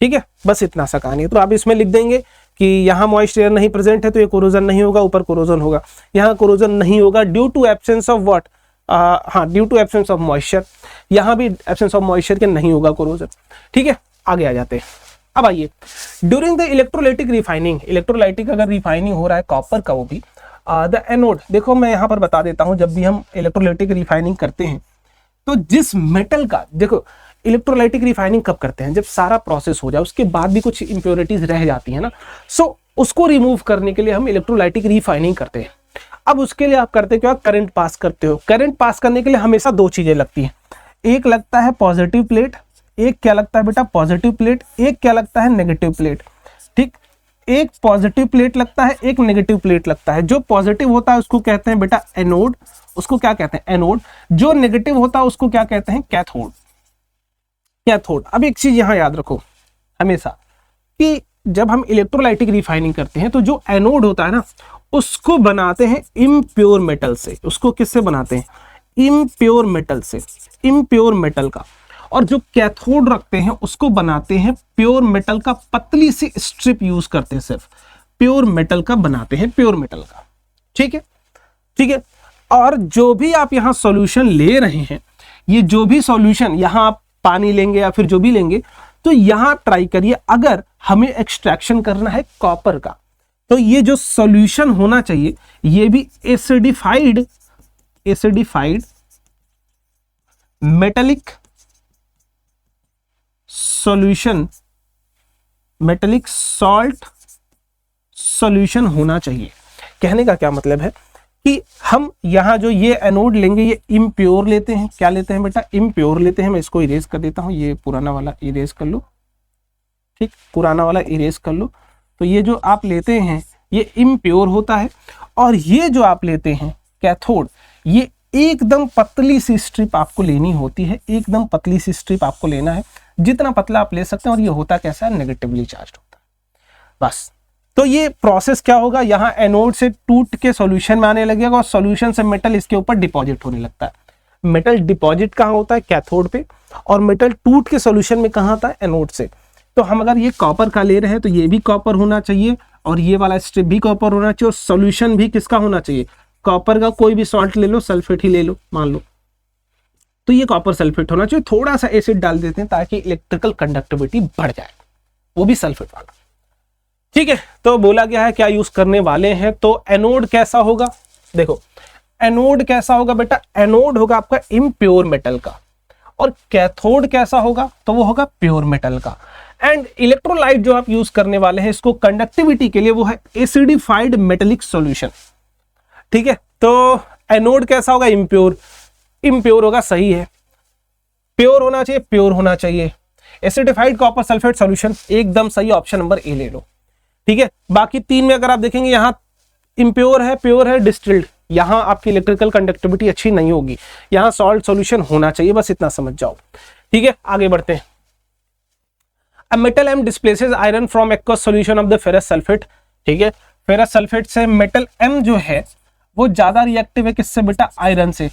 ठीक है, बस इतना सा कहानी है। तो आप इसमें लिख देंगे कि यहाँ मॉइस्ट एयर नहीं प्रेजेंट है तो ये कोरोजन नहीं होगा, ऊपर कोरोजन होगा। यहाँ कोरोजन नहीं होगा due to absence of what, हाँ due to absence of moisture, यहाँ भी एब्सेंस ऑफ मॉइस्चर के नहीं होगा कोरोजन। ठीक है, आगे आ जाते हैं। अब आइए, during the electrolytic refining, electrolytic अगर रिफाइनिंग हो रहा है कॉपर का, वो भी द एनोड, देखो मैं यहाँ पर बता देता हूँ, जब भी हम इलेक्ट्रोलाइटिक रिफाइनिंग करते हैं तो जिस मेटल का, देखो इलेक्ट्रोलाइटिक रिफाइनिंग कब करते हैं, जब सारा प्रोसेस हो जाए, उसके बाद भी कुछ इंप्योरिटीज रह जाती है ना, सो उसको रिमूव करने के लिए हम इलेक्ट्रोलाइटिक रिफाइनिंग करते हैं। अब उसके लिए आप करते क्या, करंट पास करते हो। करंट पास करने के लिए हमेशा दो चीजें लगती हैं, एक लगता है पॉजिटिव प्लेट, एक क्या लगता है बेटा पॉजिटिव प्लेट, एक क्या लगता है नेगेटिव प्लेट। ठीक, एक पॉजिटिव प्लेट लगता है, एक नेगेटिव प्लेट लगता है। जो पॉजिटिव होता है उसको कहते हैं बेटा एनोड, उसको क्या कहते हैं एनोड। जो नेगेटिव होता है उसको क्या कहते हैं कैथोड, कैथोड। अब एक चीज यहां याद रखो हमेशा कि जब हम इलेक्ट्रोलाइटिक रिफाइनिंग करते हैं तो जो एनोड होता है ना, उसको बनाते हैं इम्प्योर मेटल से। उसको किससे बनाते हैं, इम्प्योर मेटल से, इम्प्योर मेटल का। और जो कैथोड रखते हैं उसको बनाते हैं प्योर मेटल का, पतली सी स्ट्रिप यूज करते हैं, सिर्फ प्योर मेटल का बनाते हैं, प्योर मेटल का। ठीक है, ठीक है। और जो भी आप यहां सॉल्यूशन ले रहे हैं, ये जो भी सॉल्यूशन यहां आप पानी लेंगे या फिर जो भी लेंगे, तो यहां ट्राई करिए, अगर हमें एक्सट्रैक्शन करना है कॉपर का, तो ये जो सॉल्यूशन होना चाहिए ये भी acidified, acidified metallic solution, metallic salt solution होना चाहिए। कहने का क्या मतलब है कि हम यहां जो ये एनोड लेंगे ये इम्प्योर लेते हैं। क्या लेते हैं बेटा, इम्प्योर लेते हैं। मैं इसको इरेज कर देता हूं, ये पुराना वाला इरेज कर लो। ठीक, पुराना वाला इरेज कर लो। तो ये जो आप लेते हैं ये इम्प्योर होता है, और ये जो आप लेते हैं कैथोड, ये एकदम पतली सी स्ट्रिप आपको लेनी होती है, एकदम पतली सी स्ट्रिप आपको लेना है, जितना पतला आप ले सकते हैं। और ये होता कैसा है, नेगेटिवली चार्ज होता है बस। तो ये प्रोसेस क्या होगा, यहाँ एनोड से टूट के सॉल्यूशन में आने लगेगा, और सॉल्यूशन से मेटल इसके ऊपर डिपॉजिट होने लगता है। मेटल डिपॉजिट कहाँ होता है, कैथोड पे, और मेटल टूट के सॉल्यूशन में कहाँ आता है, एनोड से। तो हम अगर ये कॉपर का ले रहे हैं तो ये भी कॉपर होना चाहिए, और ये वाला स्ट्रिप भी कॉपर होना चाहिए, और सॉल्यूशन भी किसका होना चाहिए, कॉपर का। कोई भी सॉल्ट ले लो, सल्फेट ही ले लो मान लो, तो ये कॉपर सल्फेट होना चाहिए। थोड़ा सा एसिड डाल देते हैं ताकि इलेक्ट्रिकल कंडक्टिविटी बढ़ जाए, वो भी सल्फेट वाला। ठीक है, तो बोला गया है क्या यूज करने वाले हैं। तो एनोड कैसा होगा, देखो एनोड कैसा होगा बेटा, एनोड होगा आपका इम्प्योर मेटल का, और कैथोड कैसा होगा, तो वो होगा प्योर मेटल का। एंड इलेक्ट्रोलाइट जो आप यूज करने वाले हैं इसको कंडक्टिविटी के लिए, वो है एसिडिफाइड मेटेलिक सॉल्यूशन। ठीक है, तो एनोड कैसा होगा, इम्प्योर, इम्प्योर होगा, सही है। प्योर होना चाहिए, प्योर होना चाहिए। एसिडिफाइड कॉपर सल्फेट सॉल्यूशन, एकदम सही, ऑप्शन नंबर ए ले लो। ठीक है, बाकी तीन में अगर आप देखेंगे यहां इम्प्योर है, प्योर है, डिस्टिल्ड, यहां आपकी इलेक्ट्रिकल कंडक्टिविटी अच्छी नहीं होगी, यहां सॉल्ट सॉल्यूशन होना चाहिए, बस इतना समझ जाओ। ठीक है, आगे बढ़ते हैं। A metal M displaces iron from aqueous solution of the ferrous sulfate। ठीक है, फेरस सल्फेट से मेटल M जो है वो ज्यादा रिएक्टिव है किससे बेटा, आयरन से,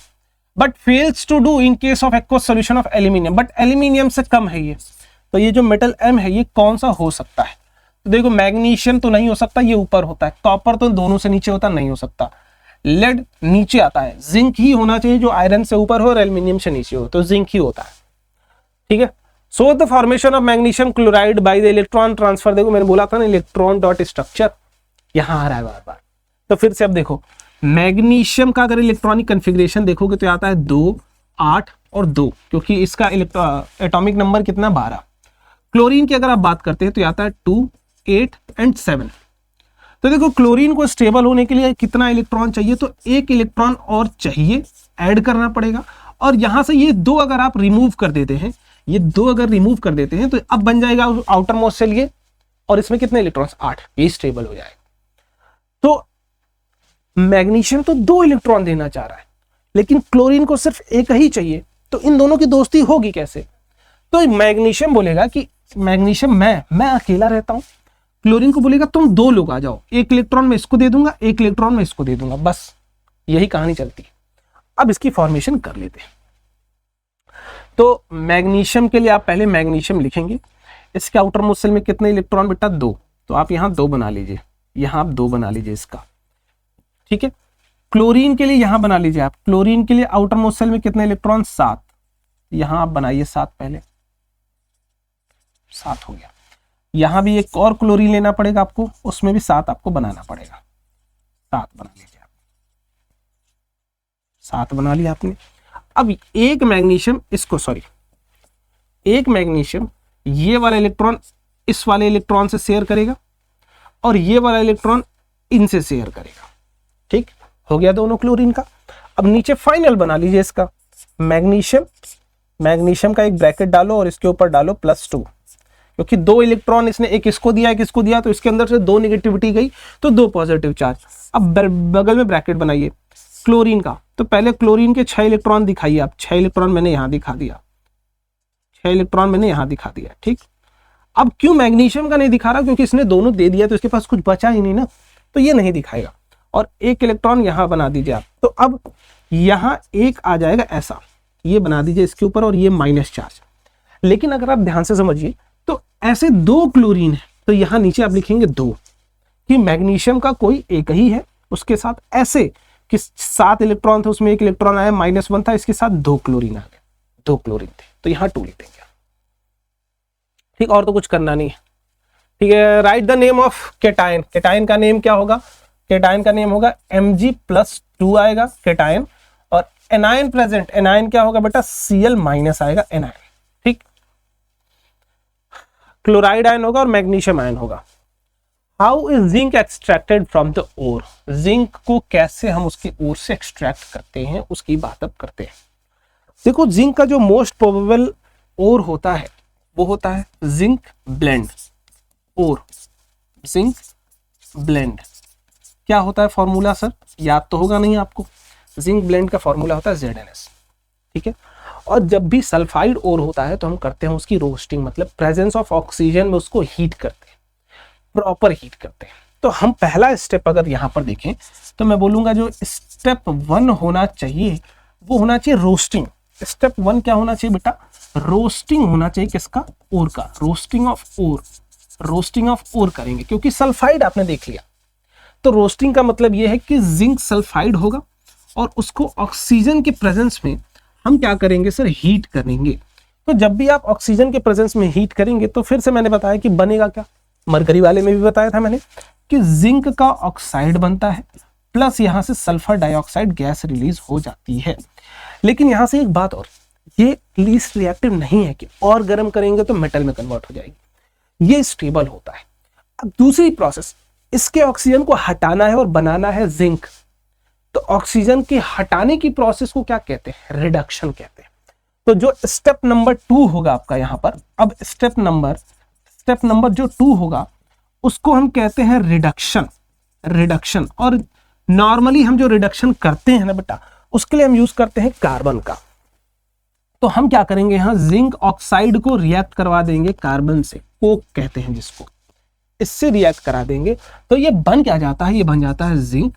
but fails to do in case of aqueous solution of aluminium, but aluminium से कम है ये। तो ये जो मेटल M है ये कौन सा हो सकता है, तो देखो मैग्नीशियम तो नहीं हो सकता, ये ऊपर होता है, कॉपर तो दोनों से नीचे होता, नहीं हो सकता, लेड नीचे आता है, जिंक ही होना चाहिए जो आयरन से ऊपर हो और एल्यूमिनियम से नीचे हो, तो जिंक ही होता है। ठीक है, so the formation of magnesium chloride by the electron transfer, देखो मैंने बोला था ना इलेक्ट्रॉन डॉट स्ट्रक्चर यहां आ रहा है बार बार। तो फिर से अब देखो मैग्नीशियम का अगर इलेक्ट्रॉनिक कन्फिग्रेशन देखोगे तो आता है 2, 8 और 2, क्योंकि इसका एटॉमिक नंबर कितना 12। क्लोरीन की अगर आप बात करते हैं तो आता है 2, 8 एंड 7। तो देखो क्लोरीन को स्टेबल होने के लिए कितना इलेक्ट्रॉन चाहिए, तो 1 इलेक्ट्रॉन और चाहिए, ऐड करना पड़ेगा। और यहां से ये 2 अगर आप रिमूव कर देते हैं, ये 2 अगर रिमूव कर देते हैं तो अब बन जाएगा आउटर मोस्ट से लिए, और इसमें कितने इलेक्ट्रॉन्स 8, ये स्टेबल हो जाएगा। तो मैग्नीशियम तो 2 इलेक्ट्रॉन देना चाह रहा है, लेकिन क्लोरीन को सिर्फ 1 ही चाहिए, तो इन दोनों की दोस्ती होगी कैसे। तो मैग्नीशियम बोलेगा कि मैग्नीशियम मैं अकेला रहता हूं, क्लोरीन को बोलेगा तुम 2 लोग आ जाओ, 1 इलेक्ट्रॉन में इसको दे दूंगा, 1 इलेक्ट्रॉन में इसको दे दूंगा, बस यही कहानी चलती है। अब इसकी फॉर्मेशन कर लेते हैं। तो मैग्नीशियम के लिए आप पहले मैग्नीशियम लिखेंगे। इसके आउटर मोस्ट शेल में कितने इलेक्ट्रॉन बेटा 2, तो आप यहाँ 2 बना लीजिए, यहाँ आप 2 बना लीजिए इसका, ठीक है। क्लोरीन के लिए यहाँ बना लीजिए आप, क्लोरीन के लिए आउटर मोस्ट शेल में कितने इलेक्ट्रॉन 7, यहाँ आप बनाइए 7, पहले 7 हो गया। यहाँ भी एक और क्लोरीन लेना पड़ेगा आपको, उसमें भी 7 आपको बनाना पड़ेगा, 7 बना लीजिए आप, 7 बना लिया आपने। अब एक मैग्नीशियम इसको, सॉरी, एक मैग्नीशियम ये वाला इलेक्ट्रॉन इस वाले इलेक्ट्रॉन से शेयर करेगा और ये वाला इलेक्ट्रॉन इनसे शेयर करेगा, ठीक हो गया दोनों क्लोरीन का। अब नीचे फाइनल बना लीजिए इसका, मैग्नीशियम, मैग्नीशियम का एक ब्रैकेट डालो और इसके ऊपर डालो +2, क्योंकि 2 इलेक्ट्रॉन इसने, एक इसको दिया एक इसको दिया, तो इसके अंदर से 2 नेगेटिविटी गई तो 2 पॉजिटिव चार्ज। अब बगल में ब्रैकेट बनाइए क्लोरीन का, तो पहले क्लोरीन के 6 इलेक्ट्रॉन दिखाइए आप, 6 इलेक्ट्रॉन मैंने यहां दिखा दिया, 6 इलेक्ट्रॉन मैंने यहां दिखा दिया, ठीक। अब क्यों मैग्नीशियम का नहीं दिखा रहा, क्योंकि इसने दोनों दे दिया तो इसके पास कुछ बचा ही नहीं ना, तो ये नहीं दिखाएगा। और एक इलेक्ट्रॉन यहां बना दीजिए आप, तो अब यहां एक आ जाएगा ऐसा, ये बना दीजिए इसके ऊपर और ये माइनस चार्ज। लेकिन अगर आप ध्यान से समझिए तो ऐसे 2 क्लोरीन है, तो यहां नीचे आप लिखेंगे 2 कि मैग्नीशियम का कोई एक ही है, उसके साथ ऐसे कि 7 इलेक्ट्रॉन थे, उसमें एक इलेक्ट्रॉन आया -1 था, इसके साथ 2 क्लोरीन आ गए, 2 क्लोरीन थे, तो यहां 2 लिख देंगे, ठीक। और तो कुछ करना नहीं है, ठीक है। Write the name of cation, cation का नेम क्या होगा, केटायन का नेम होगा Mg+2 आएगा केटायन, और एनायन प्रेजेंट, एनायन क्या होगा बेटा Cl- आएगा एनायन, ठीक। क्लोराइड आयन होगा और मैग्नीशियम आयन होगा। How is zinc extracted from the ore, zinc को कैसे हम उसके ओर से एक्सट्रैक्ट करते हैं उसकी बात अब करते हैं। देखो जिंक का जो मोस्ट प्रोबेबल ओर होता है वो होता है जिंक ब्लेंड ओर, जिंक ब्लेंड। क्या होता है फॉर्मूला सर, याद तो होगा नहीं आपको, जिंक ब्लेंड का फॉर्मूला होता है ZnS, ठीक है। और जब भी सल्फाइड ओर होता है तो हम करते हैं उसकी रोस्टिंग, मतलब प्रेजेंस ऑफ ऑक्सीजन में उसको हीट करते हैं, प्रॉपर हीट करते हैं। तो हम पहला स्टेप अगर यहां पर देखें तो मैं बोलूंगा जो स्टेप 1 होना चाहिए वो होना चाहिए रोस्टिंग। स्टेप 1 क्या होना चाहिए बेटा, रोस्टिंग होना चाहिए, किसका, ओर का, roasting of ore, roasting of ore करेंगे, क्योंकि सल्फाइड आपने देख लिया। तो रोस्टिंग का मतलब यह है कि जिंक सल्फाइड होगा और उसको ऑक्सीजन के प्रेजेंस में हम क्या करेंगे सर, हीट करेंगे। तो जब भी आप ऑक्सीजन के प्रेजेंस में हीट करेंगे तो फिर से मैंने बताया कि बनेगा क्या, मरकरी वाले में भी बताया था मैंने कि जिंक का ऑक्साइड बनता है प्लस यहां से सल्फर डाइऑक्साइड गैस रिलीज हो जाती है। लेकिन यहां से एक बात और, ये लीस्ट रिएक्टिव नहीं है कि और गर्म करेंगे तो मेटल में कन्वर्ट हो जाएगी, ये स्टेबल होता है। अब दूसरी प्रोसेस, इसके ऑक्सीजन को हटाना है और बनाना है जिंक, तो ऑक्सीजन के हटाने की प्रोसेस को क्या कहते हैं, रिडक्शन कहते हैं। तो जो स्टेप नंबर 2 होगा आपका यहां पर, अब स्टेप नंबर जो 2 होगा उसको हम कहते हैं रिडक्शन, रिडक्शन। और नॉर्मली हम जो रिडक्शन करते हैं ना बेटा, उसके लिए हम यूज करते हैं कार्बन का। तो हम क्या करेंगे, यहां जिंक ऑक्साइड को रिएक्ट करवा देंगे कार्बन से, कोक कहते हैं जिसको, इससे रिएक्ट करा देंगे तो ये बन क्या जाता है, ये बन जाता है जिंक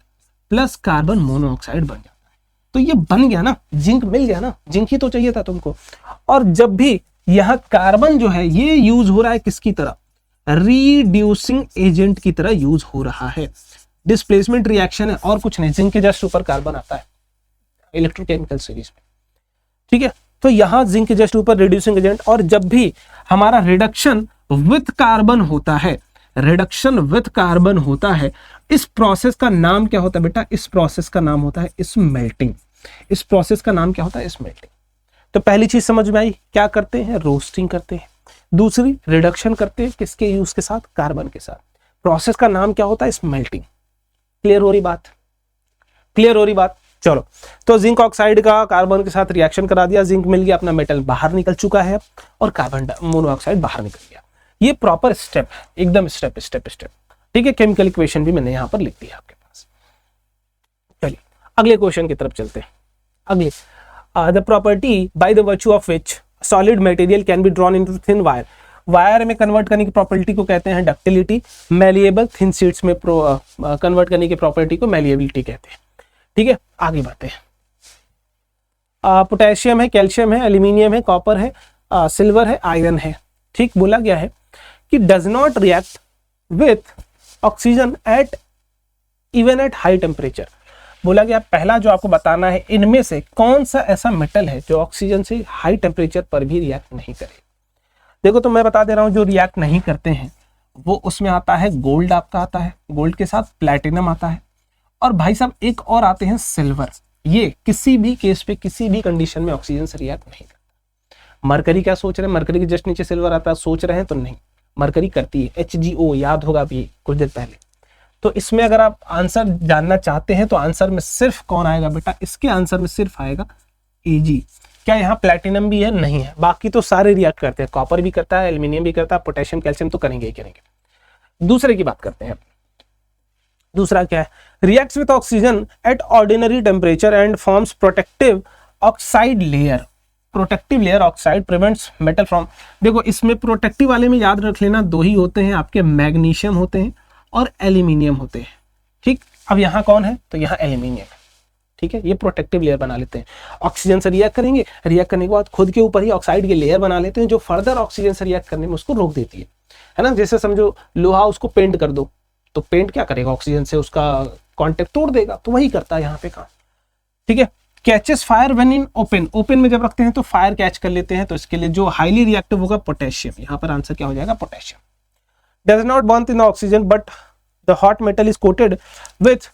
प्लस कार्बन मोनोऑक्साइड बन जाता है। तो ये बन गया ना, जिंक मिल गया ना, जिंक ही तो चाहिए था तुमको। और जब भी यहां कार्बन जो है ये यूज हो रहा है किसकी तरह, रिड्यूसिंग एजेंट की तरह यूज हो रहा है, डिस्प्लेसमेंट रिएक्शन है और कुछ नहीं, जिंक के जस्ट ऊपर कार्बन आता है इलेक्ट्रोकेमिकल सीरीज में, ठीक है। तो यहां जिंक के जस्ट ऊपर रिड्यूसिंग एजेंट, और जब भी हमारा रिडक्शन विथ कार्बन होता है, रिडक्शन विथ कार्बन होता है, इस प्रोसेस का नाम क्या होता है बेटा, इस प्रोसेस का नाम होता है स्मेल्टिंग। इस प्रोसेस का नाम क्या होता है, स्मेल्टिंग। तो पहली चीज समझ में आई, क्या करते हैं, रोस्टिंग करते हैं। दूसरी रिडक्शन करते हैं, किसके यूज के साथ, कार्बन के साथ। प्रोसेस का नाम क्या होता है, स्मेल्टिंग। क्लियर हो रही बात, क्लियर हो रही बात। चलो, तो जिंक ऑक्साइड का कार्बन के साथ रिएक्शन करा दिया, जिंक मिल गया, अपना मेटल बाहर निकल चुका है और कार्बन मोनोऑक्साइड बाहर निकल गया। ये प्रॉपर स्टेप है, एकदम स्टेप स्टेप स्टेप, ठीक है। केमिकल इक्वेशन भी मैंने यहां पर लिख दिया आपके पास। चलिए अगले क्वेश्चन की तरफ चलते हैं। अगले, the property by the virtue of which solid material can be drawn into thin wire, wire में कन्वर्ट करने की प्रॉपर्टी को कहते हैं डक्टिलिटी, मैलिएबल, थिन शीट्स में कन्वर्ट करने की प्रॉपर्टी को मैलिएबिलिटी कहते हैं। ठीक है, आगे बढ़ते हैं। पोटेशियम है, कैल्शियम है, एल्यूमिनियम है, कॉपर है, सिल्वर है, आयरन है। ठीक, बोला गया है कि does not react with oxygen at even at high temperature. बोला गया पहला जो आपको बताना है, इनमें से कौन सा ऐसा मेटल है जो ऑक्सीजन से हाई टेम्परेचर पर भी रिएक्ट नहीं करे। देखो, तो मैं बता दे रहा हूं जो रिएक्ट नहीं करते हैं वो उसमें आता है गोल्ड, आपका आता है, गोल्ड के साथ प्लैटिनम आता है, और भाई साहब एक और आते हैं सिल्वर। ये किसी भी केस पे, किसी भी कंडीशन में ऑक्सीजन से रिएक्ट नहीं करता। मरकरी क्या सोच रहे हैं, मरकरी के जस्ट नीचे सिल्वर आता है, सोच रहे हैं तो नहीं, मरकरी करती है, HGO, याद होगा अभी कुछ देर पहले। तो इसमें अगर आप आंसर जानना चाहते हैं तो आंसर में सिर्फ कौन आएगा बेटा, इसके आंसर में सिर्फ आएगा Ag। क्या यहाँ प्लैटिनम भी है? नहीं है। बाकी तो सारे रिएक्ट करते हैं, कॉपर भी करता है, एल्यूमिनियम भी करता है, पोटेशियम, कैल्शियम तो करेंगे ही करेंगे। दूसरे की बात करते हैं। दूसरा क्या है, reacts with oxygen at ordinary temperature and forms protective oxide layer. Protective layer oxide prevents metal from. देखो, इसमें प्रोटेक्टिव वाले में याद रख लेना, दो ही होते हैं आपके, मैग्नीशियम होते हैं और एल्यूमिनियम होते हैं। ठीक, अब यहाँ कौन है, तो यहाँ एल्यूमिनियम है। ठीक है, ये प्रोटेक्टिव लेयर बना लेते हैं। ऑक्सीजन से रिएक्ट करेंगे, रिएक्ट करने के बाद खुद के ऊपर ही ऑक्साइड की लेयर बना लेते हैं जो फर्दर ऑक्सीजन से रिएक्ट करने में उसको रोक देती है ना। जैसे समझो लोहा, उसको पेंट कर दो तो पेंट क्या करेगा, ऑक्सीजन से उसका कांटेक्ट तोड़ देगा, तो वही करता है यहाँ पे काम। ठीक है, catches fire when in open. Open में जब रखते हैं तो फायर कैच कर लेते हैं, तो इसके लिए जो हाईली रिएक्टिव होगा पोटेशियम। यहाँ पर आंसर क्या हो जाएगा, potassium. Does not burn in oxygen but the hot metal is coated with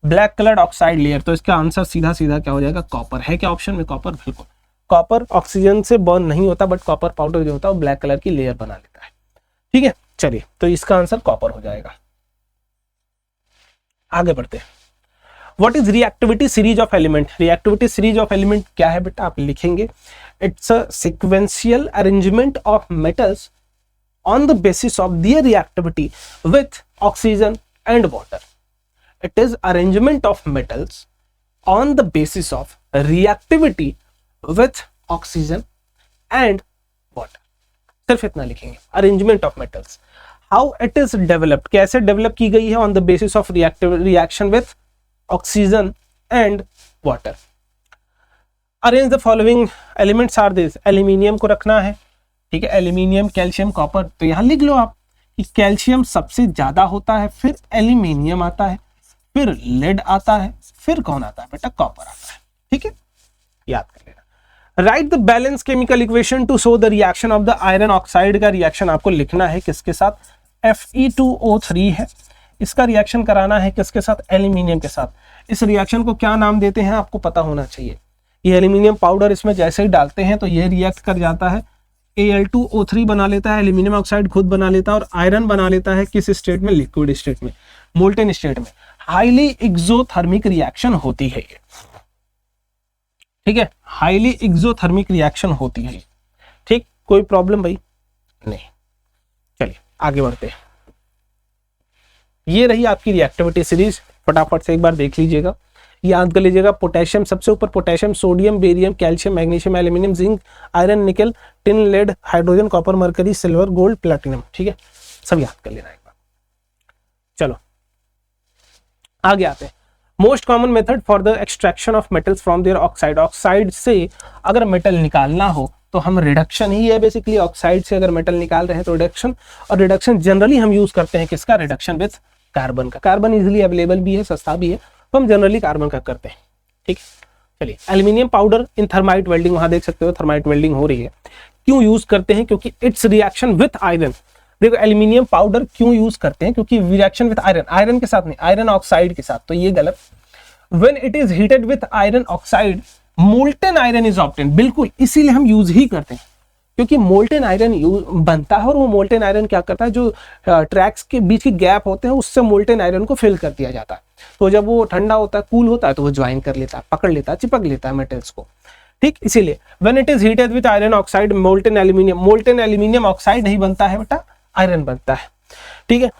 black coloured oxide layer. तो इसका आंसर सीधा सीधा क्या हो जाएगा, कॉपर। है क्या ऑप्शन में, कॉपर? बिल्कुल, कॉपर ऑक्सीजन से बर्न नहीं होता, बट कॉपर पाउडर जो होता है वो ब्लैक कलर की लेयर बना लेता है। ठीक है, चलिए, तो इसका आंसर कॉपर हो जाएगा। आगे बढ़ते हैं। What is reactivity series of element. Reactivity series of element क्या है बेटा, आप लिखेंगे, it's a sequential arrangement of metals on the basis of their reactivity with oxygen and water. It is arrangement of metals on the basis of reactivity with oxygen and water। सिर्फ इतना लिखेंगे, arrangement of metals। How it is developed, कैसे develop की गई है, on the basis of reaction with oxygen and water। Arrange the following elements are this। Aluminium को रखना है, ठीक है, एल्यूमिनियम, कैल्शियम, कॉपर। तो यहां लिख लो आप कि कैल्शियम सबसे ज्यादा होता है, फिर एल्यूमिनियम आता है, फिर लेड आता है, फिर कौन आता है बेटा, कॉपर आता है। ठीक है, याद कर लेना। Right the balance chemical equation two show the reaction of the iron oxide. का रिएक्शन आपको लिखना है किसके साथ, Fe2O3 है, इसका रिएक्शन कराना है किसके साथ, एल्यूमिनियम के साथ। इस रिएक्शन को क्या नाम देते हैं आपको पता होना चाहिए। ये एल्यूमिनियम पाउडर इसमें जैसे ही डालते हैं तो ये रिएक्ट कर जाता है, Al2O3 बना लेता है, एल्यूमिनियम ऑक्साइड खुद बना लेता है और आयरन बना लेता है। किस स्टेट में, लिक्विड स्टेट में, मोल्टेन स्टेट में। हाईली एक्सोथर्मिक रिएक्शन होती है ये। ठीक है, हाईली एक्सोथर्मिक रिएक्शन होती है। ठीक, कोई प्रॉब्लम भाई नहीं। चलिए आगे बढ़ते हैं। ये रही आपकी रिएक्टिविटी सीरीज, फटाफट से एक बार देख लीजिएगा, याद कर लीजिएगा। पोटेशियम सबसे ऊपर, potassium, sodium, barium, calcium, magnesium, aluminium, zinc, iron, nickel, tin, lead, hydrogen, copper, mercury, silver, gold, platinum. ठीक है, सब याद कर लेना एक बार। चलो आगे आते हैं। Most common method for the extraction of metals from their oxide. Oxide से अगर मेटल निकालना हो तो हम रिडक्शन ही है बेसिकली। ऑक्साइड से अगर मेटल निकाल रहे हैं तो रिडक्शन, और रिडक्शन जनरली हम यूज करते हैं किसका, रिडक्शन विथ कार्बन का। कार्बन इजिली अवेलेबल भी है, सस्ता भी है, तो हम जनरली कार्बन का करते हैं। ठीक है, चलिए। एल्यूमिनियम पाउडर इन थर्माइट वेल्डिंग, वहां देख सकते हो थर्माइट वेल्डिंग हो रही है। क्यों यूज करते हैं, क्योंकि इट्स रिएक्शन विथ आयरन। देखो एल्यूमिनियम पाउडर क्यों यूज करते हैं, क्योंकि रिएक्शन विथ आयरन, आयरन के साथ नहीं, आयरन ऑक्साइड के साथ, तो ये गलत। When it is heated with iron oxide molten iron is obtain. बिल्कुल, इसीलिए हम यूज ही करते हैं, क्योंकि मोल्टेन आयरन बनता है और वो मोल्टेन आयरन क्या करता है, जो ट्रैक्स के बीच के गैप होते हैं उससे मोल्टेन आयरन को फिल कर दिया जाता है। तो जब वो ठंडा होता है, कूल होता है, तो वो ज्वाइन कर लेता है, पकड़ लेता है, चिपक लेता है मेटल्स को। ठीक, इसीलिए when it is heated with iron oxide molten aluminium. Molten aluminium oxide नहीं बनता है बेटा, आयरन बनता है। ठीक है,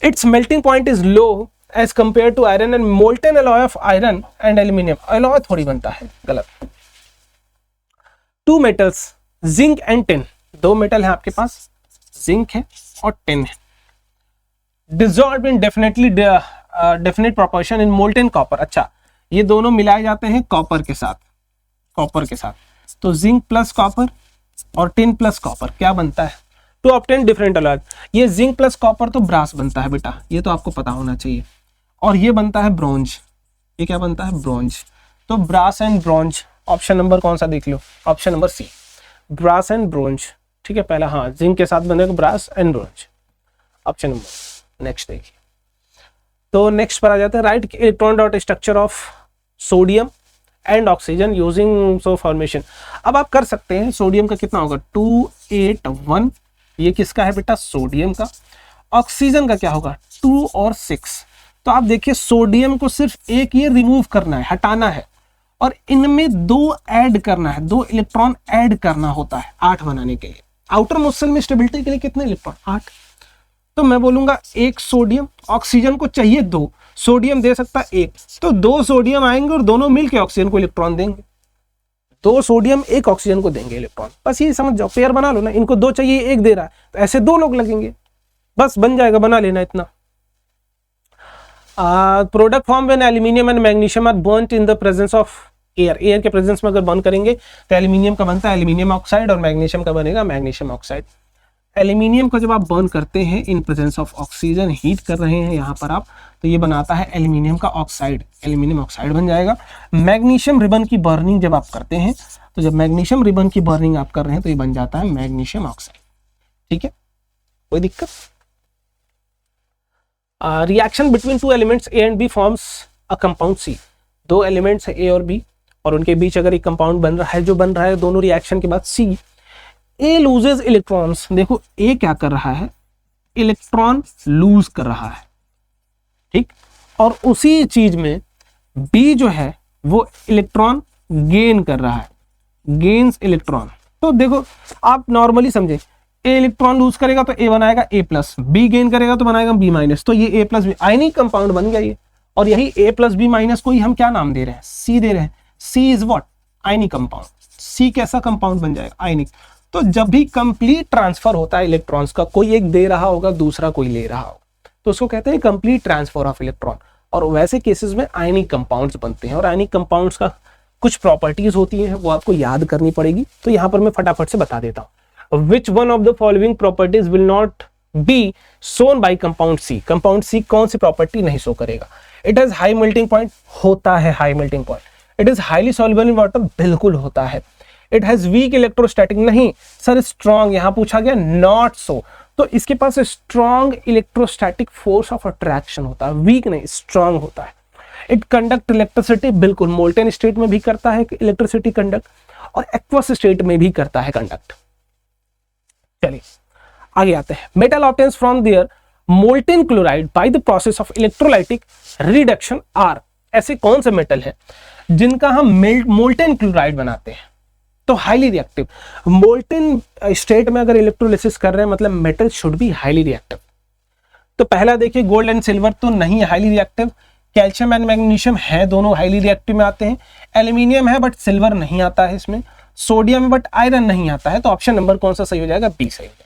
its melting point is low as compare to iron and molten alloy of iron and aluminium. Alloy थोड़ी बनता है, गलत। Two metals zinc and tin, दो मेटल है आपके पास, जिंक है और टिन है। Dissolve in definite proportion in molten copper. अच्छा, ये दोनों मिलाए जाते हैं कॉपर के साथ, कॉपर के साथ, तो जिंक प्लस कॉपर और टिन प्लस कॉपर क्या बनता है, टू ऑब्टेन डिफरेंट अलॉय। ये जिंक प्लस कॉपर तो ब्रास बनता है बेटा, ये तो आपको पता होना चाहिए, और ये बनता है ब्रॉन्ज, ये क्या बनता है, ब्रॉन्ज। तो brass and bronze, option number कौन सा देख लो, option number C, brass and bronze, ठीक है। पहला हाँ जिंक के साथ बनेगा brass and bronze, option number. Next देखिए, तो नेक्स्ट पर आ जाते हैं, write electron dot structure of sodium and oxygen using so formation. अब आप कर सकते हैं, सोडियम का कितना होगा 281, ये किसका है बेटा, सोडियम का। ऑक्सीजन का क्या होगा 2 और 6। तो आप देखिए सोडियम को सिर्फ एक ये रिमूव करना है, हटाना है, और इनमें 2 ऐड करना है, 2 इलेक्ट्रॉन ऐड करना होता है 8 बनाने के लिए। आउटर मोस्ट शेल में स्टेबिलिटी के लिए कितने इलेक्ट्रॉन, 8। तो मैं बोलूंगा 1 सोडियम, ऑक्सीजन को चाहिए 2, सोडियम दे सकता है 1, तो 2 सोडियम आएंगे और दोनों मिलकर ऑक्सीजन को इलेक्ट्रॉन देंगे, 2 सोडियम 1 ऑक्सीजन को देंगे इलेक्ट्रॉन। बस ये समझ जाओ, पेयर बना लो ना, इनको 2 चाहिए 1 दे रहा है, तो ऐसे 2 लोग लगेंगे, बस बन जाएगा, बना लेना इतना। Product form when aluminium and magnesium are burned in the presence of air, air के प्रेजेंस में अगर बर्न करेंगे तो एल्यूमिनियम का बनता है एल्यूमिनियम ऑक्साइड और मैग्नीशियम का बनेगा मैग्नीशियम ऑक्साइड। एल्यूमिनियम को जब आप बर्न करते हैं in presence of oxygen, heat कर रहे हैं यहाँ पर आप, तो ये बनाता है एल्यूमिनियम का ऑक्साइड, एल्यूमिनियम ऑक्साइड बन जाएगा। मैग्नीशियम रिबन की बर्निंग जब आप करते हैं, तो जब मैग्नीशियम रिबन की बर्निंग आप कर रहे हैं तो ये बन जाता है मैग्नीशियम ऑक्साइड, ठीक है, कोई दिक्कत। Reaction between 2 elements A and B forms a compound C. 2 elements है ए और बी, और उनके बीच अगर एक कंपाउंड बन रहा है, जो बन रहा है दोनों रिएक्शन के बाद सी। ए लूजेज इलेक्ट्रॉन्स, देखो ए क्या कर रहा है, इलेक्ट्रॉन लूज कर रहा है, ठीक, और उसी चीज में बी जो है वो इलेक्ट्रॉन गेन कर रहा है, गेन्स इलेक्ट्रॉन। तो देखो आप नॉर्मली समझे, ए इलेक्ट्रॉन लूज करेगा तो ए बनाएगा ए प्लस, बी गेन करेगा तो बनाएगा बी माइनस, तो ये ए प्लस बी आयनिक कंपाउंड बन गया ये। और यही ए प्लस बी माइनस को ही हम क्या नाम दे रहे हैं, सी दे रहे हैं। सी इज व्हाट, आयनिक कंपाउंड। सी कैसा कंपाउंड बन जाएगा, आयनिक। तो जब भी कंप्लीट ट्रांसफर होता है इलेक्ट्रॉन्स का, कोई एक दे रहा होगा दूसरा कोई ले रहा होगा, तो उसको कहते हैं कंप्लीट ट्रांसफर ऑफ इलेक्ट्रॉन। और वैसे केसेस में आयनिक कंपाउंड्स बनते हैं, और आयनिक कंपाउंड्स का कुछ प्रॉपर्टीज होती हैं, वो आपको याद करनी पड़ेगी। तो यहां पर मैं फटाफट से बता देता हूं। Which one of the following properties will not be shown by compound C. Compound C कौन सी प्रॉपर्टी नहीं शो करेगा। It has high melting point, होता है high melting point. It is highly soluble in water, बिल्कुल होता है। It has weak electrostatic, नहीं सर स्ट्रॉन्ग, यहां पूछा गया नॉट सो, तो इसके पास strong electrostatic force of attraction होता है, वीक नहीं स्ट्रॉन्ग होता है। इट कंडक्ट इलेक्ट्रिसिटी, बिल्कुल मोल्टेन स्टेट में भी करता है इलेक्ट्रिसिटी कंडक्ट, और एक्वस स्टेट में भी करता है कंडक्ट। चलिए आगे आते हैं। Metal obtains from their molten chloride by the process of electrolytic reduction are. ऐसे कौन से मेटल है जिनका हम मोल्टेन क्लोराइड बनाते हैं, तो हाईली रिएक्टिव। मोल्टेन स्टेट में अगर इलेक्ट्रोलिसिस कर रहे हैं मतलब metal should be highly reactive. तो पहला देखिए गोल्ड एंड सिल्वर तो नहीं है highly reactive, calcium and magnesium है, दोनों हाईली रिएक्टिव में आते हैं। एल्यूमिनियम है बट सिल्वर नहीं आता है इसमें, सोडियम है बट आयरन नहीं आता है, तो ऑप्शन नंबर कौन सा सही हो जाएगा, बी सही हो जाएगा।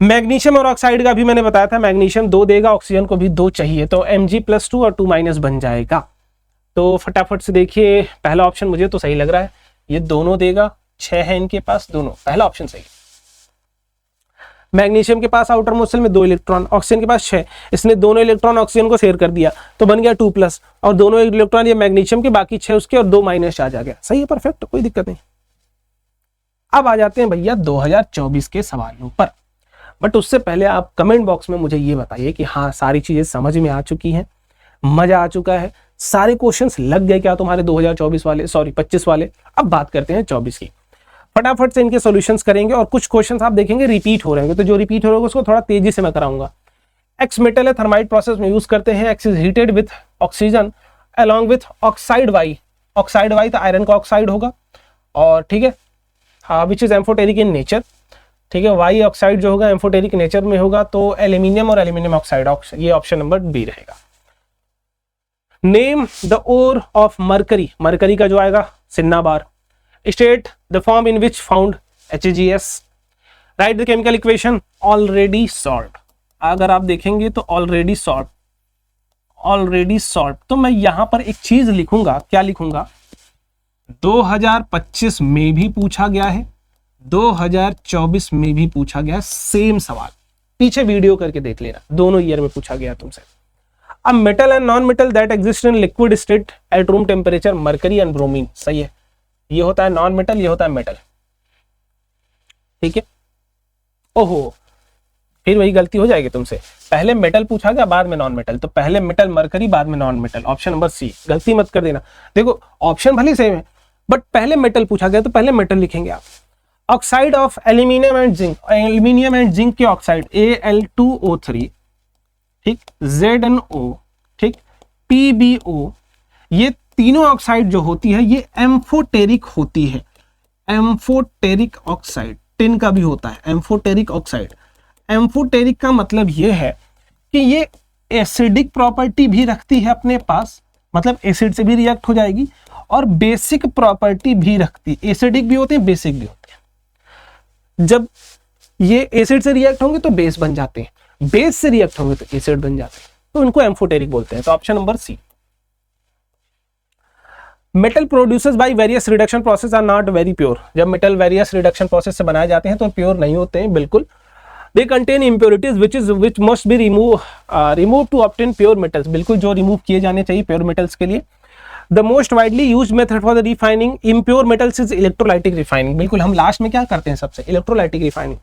मैग्नीशियम और ऑक्साइड का भी मैंने बताया था, मैग्नीशियम 2 देगा, ऑक्सीजन को भी 2 चाहिए, तो Mg+2 और 2- बन जाएगा। तो फटाफट से देखिए, पहला ऑप्शन मुझे तो सही लग रहा है, ये दोनों देगा, 6 है इनके पास दोनों, पहला ऑप्शन सही। मैग्नीशियम के पास आउटर मोस्ट शेल में 2 इलेक्ट्रॉन, ऑक्सीजन के पास 6, इसने दोनों इलेक्ट्रॉन ऑक्सीजन को शेयर कर दिया तो बन गया 2+, और दोनों इलेक्ट्रॉन ये मैग्नीशियम के, बाकी 6 उसके, और 2- चार्ज आ गया, सही है, परफेक्ट, कोई दिक्कत नहीं। अब आ जाते हैं भैया 2024 के सवालों पर, बट उससे पहले आप कमेंट बॉक्स में मुझे ये बताइए कि हाँ सारी चीजें समझ में आ चुकी हैं, मजा आ चुका है, सारे क्वेश्चंस लग गए क्या तुम्हारे 2024 वाले, सॉरी 25 वाले। अब बात करते हैं 24 की, फटाफट से इनके सॉल्यूशंस करेंगे, और कुछ क्वेश्चंस आप देखेंगे रिपीट हो रहे हैं, तो जो रिपीट हो रहे हैं उसको थोड़ा तेजी से मैं कराऊंगा। एक्स मेटल है, थर्माइट प्रोसेस में यूज करते हैं, X is heated with oxygen along with oxide Y, oxide Y तो आयरन का ऑक्साइड होगा, और ठीक है हाँ which is amphoteric in nature, ठीक है, वाई ऑक्साइड जो होगा एम्फोटेरिक नेचर में होगा, तो एल्यूमिनियम और एल्यूमिनियम ऑक्साइड, ये ऑप्शन नंबर बी रहेगा। Name the ore of mercury, mercury का जो आएगा cinnabar. State the form in which found HgS। Write the chemical equation already solve. अगर आप देखेंगे तो ऑलरेडी सॉल्व, ऑलरेडी सॉल्व। तो मैं यहां पर एक चीज लिखूंगा, क्या लिखूंगा, 2025 में भी पूछा गया है, 2024 में भी पूछा गया है, सेम सवाल। पीछे वीडियो करके देख लेना, दोनों ईयर में पूछा गया तुमसे। अब metal and non metal that exist in liquid state at room temperature, mercury and bromine, सही है। ये होता है नॉन मेटल, ये होता है मेटल, ठीक है। ओहो, फिर वही गलती हो जाएगी तुमसे, पहले मेटल पूछा गया बाद में नॉन मेटल, तो पहले मेटल मरकरी बाद में non metal, option number C, गलती मत कर देना। देखो ऑप्शन भले सेम है बट पहले मेटल पूछा गया तो पहले मेटल लिखेंगे आप। Oxide of aluminium and zinc, aluminium and zinc के ऑक्साइड Al2O3, ठीक, ZnO, ठीक, PbO, ये तीनों ऑक्साइड जो होती है ये एम्फोटेरिक होती है। एम्फोटेरिक ऑक्साइड, टिन का भी होता है एम्फोटेरिक ऑक्साइड। एम्फोटेरिक का मतलब ये है कि ये एसिडिक प्रॉपर्टी भी रखती है अपने पास, मतलब एसिड से भी रिएक्ट हो जाएगी, और बेसिक प्रॉपर्टी भी रखती है, एसिडिक भी होते हैं बेसिक भी होते हैं। जब ये एसिड से रिएक्ट होंगे तो बेस बन जाते हैं, बेस से रिएक्ट होंगे तो एसिड बन जाते हैं, तो इनको एम्फोटेरिक बोलते हैं। तो option number C. Metal produces by various reduction process are not very pure, जब मेटल वेरियस रिडक्शन प्रोसेस से बनाए जाते हैं तो प्योर नहीं होते हैं बिल्कुल। They contain impurities which must be removed to obtain pure metals, बिल्कुल जो रिमूव किए जाने चाहिए प्योर मेटल्स के लिए। The most widely used method for the refining impure metals is electrolytic refining, बिल्कुल हम लास्ट में क्या करते हैं सबसे, इलेक्ट्रोलाइटिक रिफाइनिंग।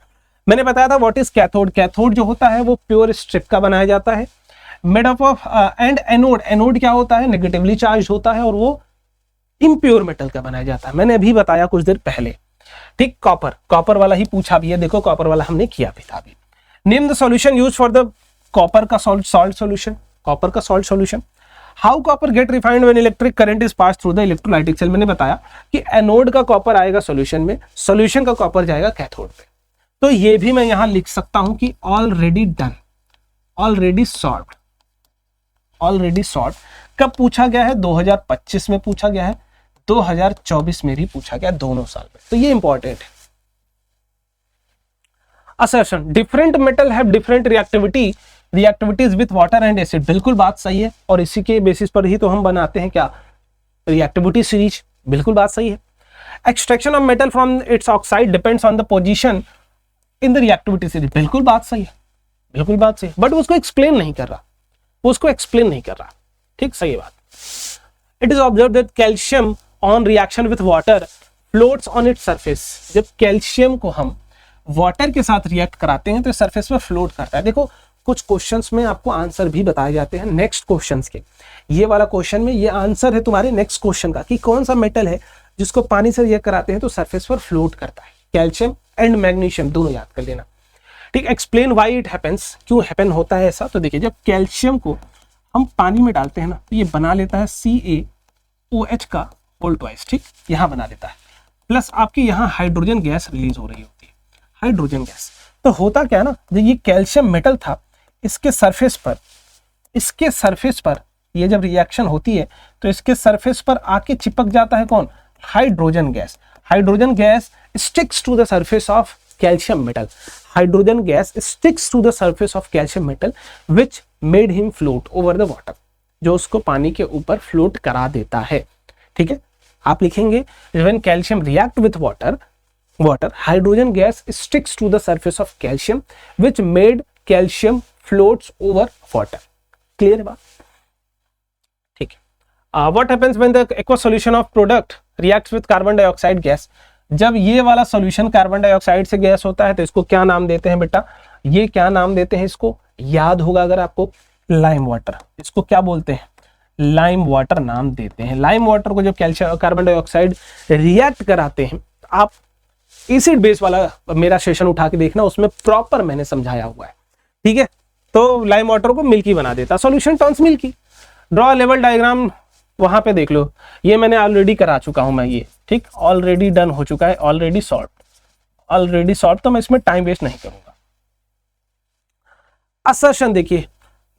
मैंने बताया था व्हाट इज कैथोड, कैथोड जो होता है वो प्योर स्ट्रिप का बनाया जाता है, made up of and anode, anode क्या होता है, नेगेटिवली चार्ज होता है और वो इम्प्योर मेटल का बनाया जाता है, मैंने अभी बताया कुछ देर पहले, ठीक। कॉपर, कॉपर वाला ही पूछा भी है, देखो कॉपर वाला हमने किया भी था अभी। Name the solution used for the copper का सॉल्ट सॉल्यूशन, कॉपर का salt solution. How copper get refined when electric current is pass through the electrolytic cell, मैंने बताया कि एनोड का कॉपर आएगा सॉल्यूशन में, सॉल्यूशन का कॉपर जाएगा कैथोड पे। तो ये भी मैं यहां लिख सकता हूं कि already done, already solved, already solve. कब पूछा गया है, 2025 में पूछा गया है, 2024 में भी पूछा गया, दोनों साल में, तो ये इंपॉर्टेंट है। Assertion, different metal have different reactivities with water and acid, बिल्कुल बात सही है, और इसी के बेसिस पर ही तो हम बनाते हैं क्या, रिएक्टिविटी सीरीज, बिल्कुल बात सही है। Extraction of metal from its oxide depends on the position in the reactivity series, बिल्कुल बात सही है, बिल्कुल बात सही, बट उसको एक्सप्लेन नहीं कर रहा, उसको एक्सप्लेन नहीं कर रहा, ठीक, सही बात। It is observe that calcium on reaction with water floats on its surface, जब कैल्शियम को हम वाटर के साथ रिएक्ट कराते हैं तो सरफेस पर फ्लोट करता है। देखो कुछ क्वेश्चंस में आपको आंसर भी बताए जाते हैं नेक्स्ट क्वेश्चंस के, ये वाला क्वेश्चन में ये आंसर है तुम्हारे नेक्स्ट क्वेश्चन का कि कौन सा मेटल है जिसको पानी से रिएक्ट कराते हैं तो सरफेस पर फ्लोट करता है, कैल्शियम एंड मैग्नीशियम दोनों याद कर लेना, ठीक। एक्सप्लेन व्हाई इट हैपेंस, क्यों हैपन होता है ऐसा, तो देखिए जब कैल्शियम को हम पानी में डालते हैं ना तो ये बना लेता है CaOH का होल ट्वाइस, ठीक, यहाँ बना लेता है, प्लस आपकी यहाँ हाइड्रोजन गैस रिलीज हो रही होती है, हाइड्रोजन गैस। तो होता क्या है ना, जो ये कैल्शियम मेटल था इसके सरफेस पर ये जब रिएक्शन होती है तो इसके सरफेस पर आके चिपक जाता है कौन, hydrogen gas. Hydrogen gas sticks to the surface of calcium metal, hydrogen gas sticks to the surface of calcium metal which made him float over the water, जो उसको पानी के ऊपर फ्लोट करा देता है, ठीक है। आप लिखेंगे when calcium react with water hydrogen gas sticks to the surface of calcium which made calcium floats over water, clear है बात, ठीक है। What happens when the aqua solution of product reacts with carbon dioxide gas, जब ये वाला solution carbon dioxide से gas होता है तो इसको क्या नाम देते हैं बेटा, ये क्या नाम देते हैं, इसको याद होगा अगर आपको, लाइम वाटर, इसको क्या बोलते हैं, लाइम वाटर नाम देते हैं। लाइम वाटर को जब कैल्शियम कार्बन डाइऑक्साइड रिएक्ट कराते हैं, आप एसिड बेस वाला मेरा सेशन उठा के देखना, उसमें प्रॉपर मैंने समझाया हुआ है, ठीक है। तो लाइम वाटर को मिल्की बना देता, solution turns milky. Draw level diagram वहां पे देख लो, ये मैंने ऑलरेडी करा चुका हूं मैं, ये ठीक, ऑलरेडी डन हो चुका है, ऑलरेडी सॉल्व, तो मैं इसमें टाइम वेस्ट नहीं करूंगा। असर्शन देखिए,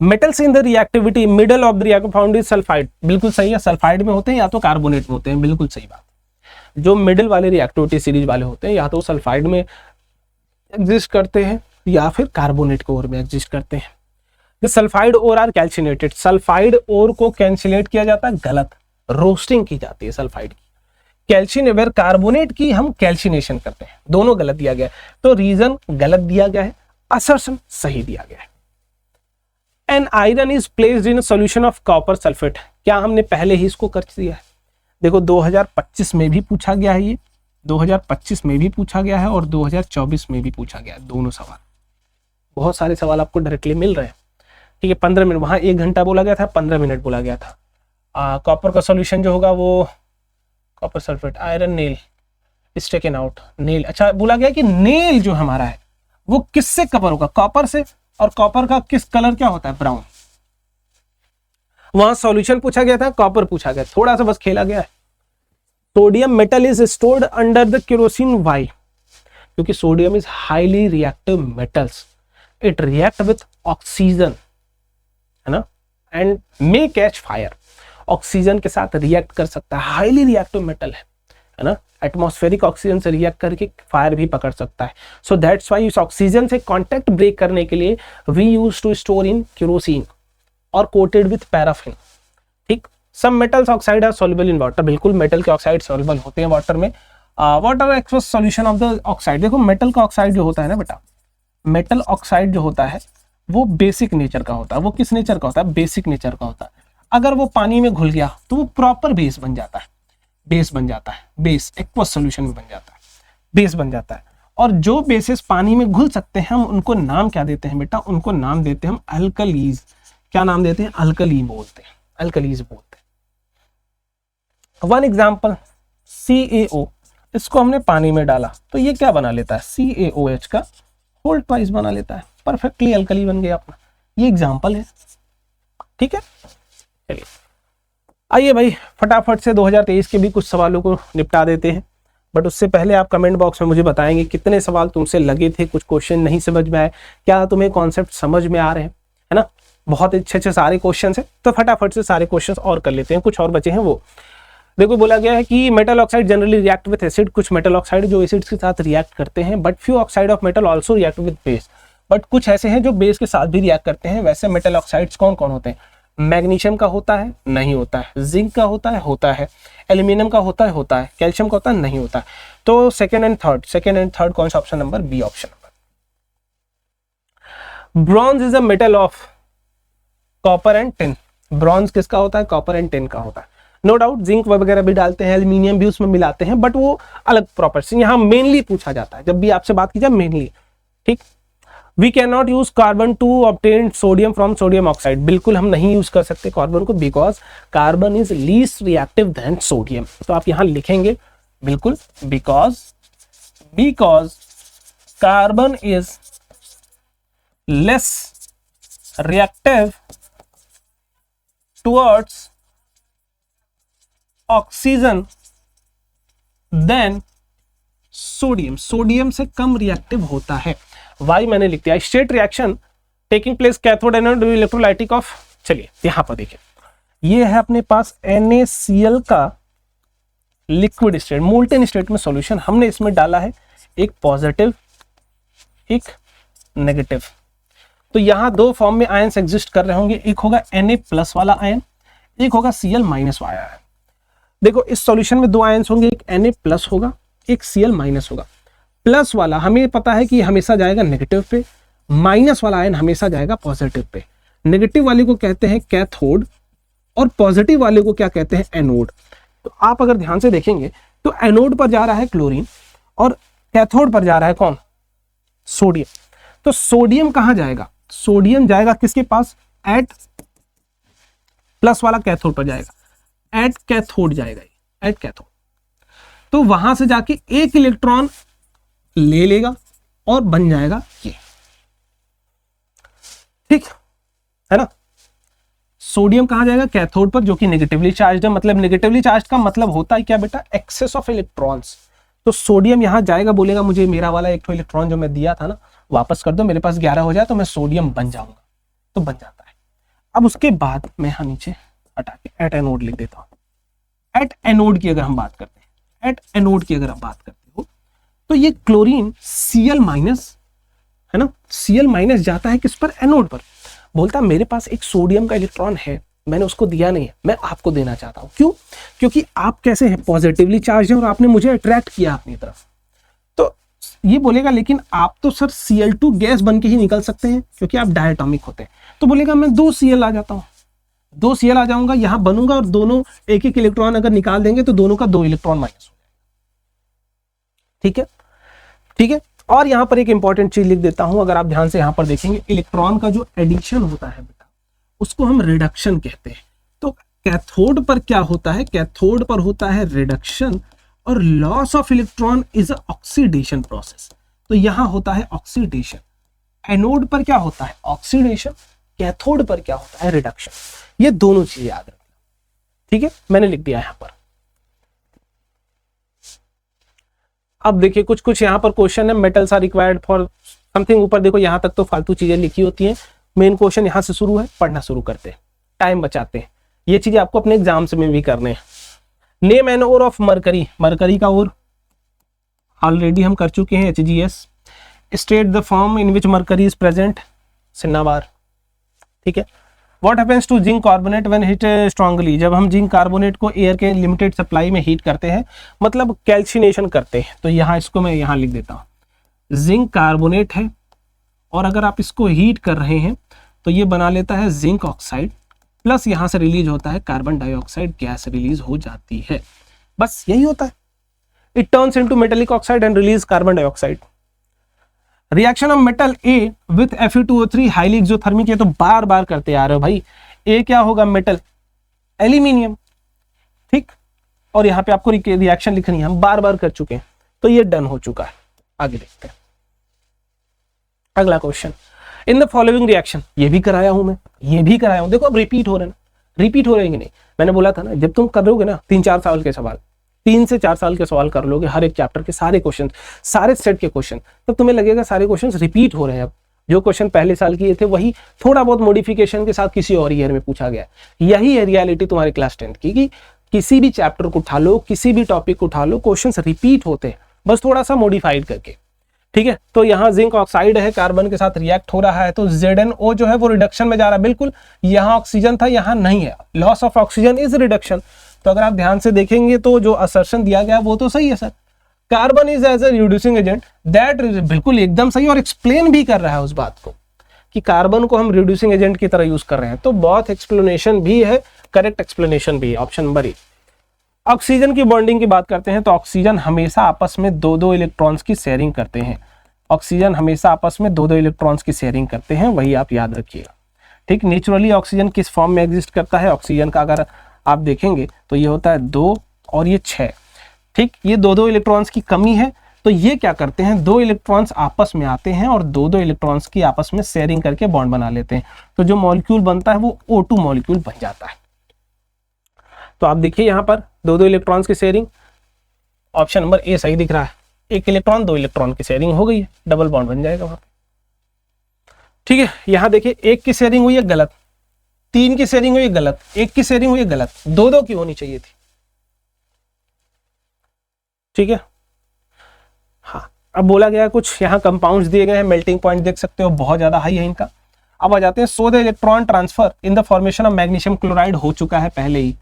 metals in the reactivity middle of the reactor found is sulphide, बिल्कुल सही है, सल्फाइड में होते हैं या तो कार्बोनेट में होते हैं, बिल्कुल सही बात। जो मिडिल वाले रिएक्टिविटी सीरीज वाले होते हैं या तो सल्फाइड में एग्जिस्ट करते हैं या फिर कार्बोनेट कोर में एग्जिस्ट करते हैं। The sulphide ore are calcinated, sulphide ore को कैंसिलेट किया जाता है, गलत, रोस्टिंग की जाती है सल्फाइड की। कैल्शियम कार्बोनेट की हम कैल्सिनेशन करते हैं, दोनों गलत दिया गया है, तो रीजन गलत दिया गया है, असर्शन सही दिया गया है। An iron is placed in solution of copper sulphate, क्या हमने पहले ही इसको कर दिया है? देखो 2025 में भी पूछा गया है, ये 2025 में भी पूछा गया है और 2024 में भी पूछा गया है, दोनों सवाल, बहुत सारे सवाल आपको डायरेक्टली मिल रहे हैं। ठीक है, 15 मिनट, वहां 1 घंटा बोला गया था, 15 मिनट बोला गया था। कॉपर का सॉल्यूशन जो होगा वो copper sulphate, iron nail is taken out, nail, अच्छा बोला गया कि नेल जो हमारा है वो किससे कवर होगा? कॉपर से, और कॉपर का किस कलर क्या होता है? ब्राउन। वहां सॉल्यूशन पूछा गया था, कॉपर पूछा गया, थोड़ा सा बस खेला गया है। Sodium metal is stored under the kerosene, why? क्योंकि sodium is highly reactive metals, it react with oxygen, है ना, and may catch fire, oxygen के साथ रिएक्ट कर सकता है, हाईली रिएक्टिव मेटल है ना, एटमॉस्फेरिक ऑक्सीजन से रिएक्ट करके फायर भी पकड़ सकता है। सो दैट्स व्हाई इस ऑक्सीजन से कांटेक्ट ब्रेक करने के लिए we use to store in kerosene और कोटेड विथ पैराफिन। ठीक, some metals oxide are soluble in water, बिल्कुल मेटल के ऑक्साइड सॉल्युबल होते हैं वाटर में। Water aqueous solution of the oxide, देखो मेटल का ऑक्साइड जो होता है ना बेटा, मेटल ऑक्साइड जो होता है वो बेसिक नेचर का होता है। वो किस नेचर का होता है? बेसिक नेचर का होता है। अगर वो पानी में घुल गया तो वो प्रॉपर बेस बन जाता है, बेस बन जाता है, बेस एक्वस सॉल्यूशन में बन जाता है, बेस बन जाता है। और जो बेसिस पानी में घुल सकते हैं हम उनको नाम क्या देते हैं बेटा? उनको नाम देते हैं हम अल्कलीज। क्या नाम देते हैं? अल्कली बोलते हैं, अल्कलीज बोलते हैं। वन एग्जांपल CaO, इसको हमने पानी में डाला तो ये क्या बना लेता है? CaOH का होल ट्वाइस बना लेता है, परफेक्टली अल्कली बन गया अपना। ये एग्जांपल है, ठीक है। चलिए आइए भाई फटाफट से 2023 के भी कुछ सवालों को निपटा देते हैं, बट उससे पहले आप कमेंट बॉक्स में मुझे बताएंगे कितने सवाल तुमसे लगे थे, कुछ क्वेश्चन नहीं समझ में आए, क्या तुम्हें कॉन्सेप्ट समझ में आ रहे हैं, है ना। बहुत अच्छे अच्छे सारे क्वेश्चन है, तो फटाफट से सारे क्वेश्चन और कर लेते हैं, कुछ और बचे हैं वो। देखो बोला गया है कि metal oxide generally react with acid, कुछ मेटल ऑक्साइड जो एसिड्स के साथ रिएक्ट करते हैं, but few oxide of metal also react with base, but कुछ ऐसे हैं जो बेस के साथ भी रिएक्ट करते हैं। वैसे मेटल ऑक्साइड्स कौन कौन होते हैं? मैग्नीशियम का होता है, नहीं होता है। जिंक का होता है। एल्यूमिनियम का होता है। कैल्शियम का होता है, नहीं होता है। तो सेकेंड एंड थर्ड कौन सा option? Number B option number. Bronze is a metal of copper and tin, bronze किसका होता है? कॉपर एंड टिन का होता है। नो डाउट जिंक वगैरह भी डालते हैं, एल्यूमिनियम भी उसमें मिलाते हैं, बट वो अलग प्रॉपर्टी यहाँ मेनली पूछा जाता है जब भी आपसे बात की जाए, मेनली। ठीक, we can not use carbon to obtain sodium from sodium oxide, बिल्कुल हम नहीं यूज कर सकते कार्बन को, because carbon is least reactive than sodium. तो आप यहां लिखेंगे बिल्कुल, because carbon is less reactive towards oxygen than sodium, sodium से कम रिएक्टिव होता है। वाई मैंने लिख दिया। State reaction taking place cathode anode electrolytic of, चलिए यहां पर देखिए, ये है अपने पास NaCl का लिक्विड स्टेट, मोल्टेन स्टेट में सॉल्यूशन। हमने इसमें डाला है एक पॉजिटिव एक नेगेटिव, तो यहां दो फॉर्म में आयंस एग्जिस्ट कर रहे होंगे, एक होगा Na+ वाला आयन, एक होगा Cl- वाला आयन। देखो इस सॉल्यूशन में दो आयंस होंगे, एक Na+ होगा, एक Cl- होगा। प्लस वाला हमें पता है कि हमेशा जाएगा नेगेटिव पे, माइनस वाला आयन हमेशा जाएगा पॉजिटिव पे। नेगेटिव वाले को कहते हैं कैथोड और पॉजिटिव वाले को क्या कहते हैं? एनोड। तो आप अगर ध्यान से देखेंगे तो एनोड पर जा रहा है क्लोरीन और कैथोड पर जा रहा है कौन? सोडियम। तो सोडियम कहां जाएगा? सोडियम जाएगा किसके पास? एट प्लस वाला कैथोड पर जाएगा, एट कैथोड जाएगा, एट कैथोड। तो वहां से जाके एक इलेक्ट्रॉन ले लेगा और बन जाएगा ये, ठीक है ना। सोडियम कहां जाएगा? कैथोड पर, जो कि नेगेटिवली चार्ज है। मतलब नेगेटिवली चार्ज का मतलब होता है क्या बेटा? Excess of electrons. तो सोडियम यहां जाएगा, बोलेगा मुझे मेरा वाला एक इलेक्ट्रॉन जो मैं दिया था ना वापस कर दो, मेरे पास 11 हो जाए तो मैं सोडियम बन जाऊंगा, तो बन जाता है। अब उसके बाद मैं यहां नीचे हटा के एट एनोड लिख देता हूं। एट एनोड की अगर हम बात करते हैं, एट एनोड की अगर आप बात करते हो, तो ये क्लोरीन Cl- है ना, Cl- जाता है किस पर? एनोड पर। बोलता मेरे पास एक सोडियम का इलेक्ट्रॉन है, मैंने उसको दिया नहीं है, मैं आपको देना चाहता हूं। क्यों? क्योंकि आप कैसे हैं, पॉजिटिवली चार्ज है और आपने मुझे अट्रैक्ट किया अपनी तरफ। तो ये बोलेगा लेकिन आप तो सर Cl2 गैस बन के ही निकल सकते हैं क्योंकि आप डायटोमिक होते हैं। तो बोलेगा मैं 2 Cl आ जाता हूं, 2 Cl आ जाऊंगा, यहां बनूंगा और दोनों एक एक इलेक्ट्रॉन अगर निकाल देंगे तो दोनों का 2 इलेक्ट्रॉन माइनस हो जाएगा। ठीक है, ठीक है। और यहां पर एक इंपॉर्टेंट चीज लिख देता हूं, अगर आप ध्यान से यहां पर देखेंगे, इलेक्ट्रॉन का जो एडिशन होता है बेटा उसको हम रिडक्शन कहते हैं। तो कैथोड पर क्या होता है, कैथोड पर होता है रिडक्शन और loss of electron is oxidation process. तो यहां होता है ऑक्सीडेशन। एनोड पर क्या होता है, ऑक्सीडेशन। कैथोड पर क्या होता है, रिडक्शन। ये दोनों चीजें याद रखना। ठीक है, मैंने लिख दिया यहां पर। अब देखिए कुछ कुछ यहां पर क्वेश्चन है, metals are required for something. ऊपर देखो, यहां तक तो फालतू चीजें लिखी होती हैं, मेन क्वेश्चन यहां से शुरू है, पढ़ना शुरू करते हैं, टाइम बचाते हैं। ये चीजें आपको अपने एग्जाम्स में भी करने हैं। Name an ore of mercury, mercury का ओर ऑलरेडी हम कर चुके हैं, HgS। State the form in which mercury is present, cinnabar. ठीक है। What happens to zinc carbonate when heat strongly, जब हम जिंक कार्बोनेट को एयर के लिमिटेड सप्लाई में हीट करते हैं, मतलब कैल्सिनेशन करते हैं। तो यहाँ इसको मैं यहाँ लिख देता हूँ, जिंक कार्बोनेट है और अगर आप इसको हीट कर रहे हैं तो ये बना लेता है जिंक ऑक्साइड, प्लस यहाँ से रिलीज होता है कार्बन डाइऑक्साइड गैस रिलीज हो जाती है। बस यही होता है। It turns into metallic oxide and release carbon dioxide. Reaction of metal A with Fe2O3 highly exothermic, ये तो बार बार करते आ रहे हो भाई। ए क्या होगा, मेटल, एल्यूमिनियम। ठीक, और यहाँ पे आपको रिएक्शन लिखनी है, हम बार बार कर चुके हैं, तो ये डन हो चुका है। आगे देखते हैं अगला question. In the following reaction, ये भी कराया हूं मैं, ये भी कराया हूं। देखो अब रिपीट हो रहे हैं ना, रिपीट हो रहे हैं कि नहीं। मैंने बोला था ना, जब तुम करोगे ना 3-4 साल के सवाल, 3 से 4 साल के सवाल कर लोगे, हर एक चैप्टर के सारे क्वेश्चन, सारे सेट के क्वेश्चन, तो तुम्हें लगेगा सारे क्वेश्चन रिपीट हो रहे हैं। अब जो क्वेश्चन पहले साल किए थे वही थोड़ा बहुत मॉडिफिकेशन के साथ किसी और ईयर में पूछा गया। यही है रियलिटी तुम्हारे क्लास 10 की, कि किसी भी चैप्टर को उठा लो, किसी भी टॉपिक को उठा लो, क्वेश्चन रिपीट होते हैं, बस थोड़ा सा मॉडिफाइड करके। ठीक है, तो यहाँ जिंक ऑक्साइड है, कार्बन के साथ रिएक्ट हो रहा है, तो ZnO जो है वो रिडक्शन में जा रहा है। बिल्कुल, यहाँ ऑक्सीजन था, यहाँ नहीं है, loss of oxygen is reduction. तो अगर आप ध्यान से देखेंगे तो जो असर्शन दिया गया वो तो सही है sir, carbon is as a reducing agent, that बिल्कुल एकदम सही, और एक्सप्लेन भी कर रहा है उस बात को कि कार्बन को हम रिड्यूसिंग एजेंट की तरह यूज कर रहे हैं। तो बहुत एक्सप्लेनेशन भी है, करेक्ट एक्सप्लेनेशन भी है, ऑप्शन नंबर ए। ऑक्सीजन की बॉन्डिंग की बात करते हैं तो ऑक्सीजन हमेशा आपस में 2-2 इलेक्ट्रॉन्स की शेयरिंग करते हैं। ऑक्सीजन हमेशा आपस में 2-2 इलेक्ट्रॉन्स की शेयरिंग करते हैं, वही आप याद रखिएगा। ठीक, नेचुरली ऑक्सीजन किस फॉर्म में एग्जिस्ट करता है, ऑक्सीजन का अगर आप देखेंगे तो ये होता है 2 और ये 6। ठीक, ये 2-2 इलेक्ट्रॉन्स की कमी है, तो ये क्या करते हैं, 2 इलेक्ट्रॉन्स आपस में आते हैं और 2-2 इलेक्ट्रॉन्स की आपस में शेयरिंग करके बॉन्ड बना लेते हैं। तो जो मॉलिक्यूल बनता है वो O2 मॉलिक्यूल बन जाता है। तो आप देखिए यहाँ पर 2-2 इलेक्ट्रॉन्स की शेयरिंग, ऑप्शन नंबर ए सही दिख रहा है। 1 इलेक्ट्रॉन 2 इलेक्ट्रॉन की शेयरिंग हो गई है, डबल बॉन्ड बन जाएगा वहां पे। ठीक है, यहां देखिए 1 की शेयरिंग हुई है, गलत। 3 की शेयरिंग हुई है, गलत। 1 की शेयरिंग हुई है, गलत। 2-2 की होनी चाहिए थी। ठीक है, हाँ। अब बोला गया कुछ, यहाँ कंपाउंड्स दिए गए हैं, मेल्टिंग पॉइंट देख सकते हो बहुत ज्यादा हाई है इनका। अब आ जाते हैं, so the electron transfer in the formation of magnesium chloride हो चुका है पहले ही,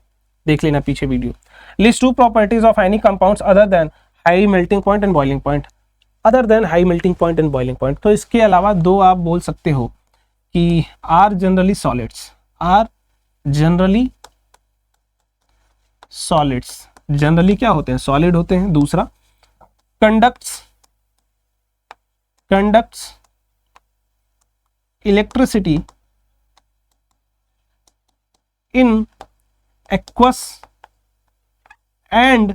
देख लेना पीछे video. List 2 properties of any compounds other than high melting point and boiling point. Other than high melting point and boiling point, तो इसके अलावा 2 आप बोल सकते हो कि are generally solids, are generally solids, generally क्या होते हैं, सॉलिड होते हैं। दूसरा, conducts electricity in aqueous and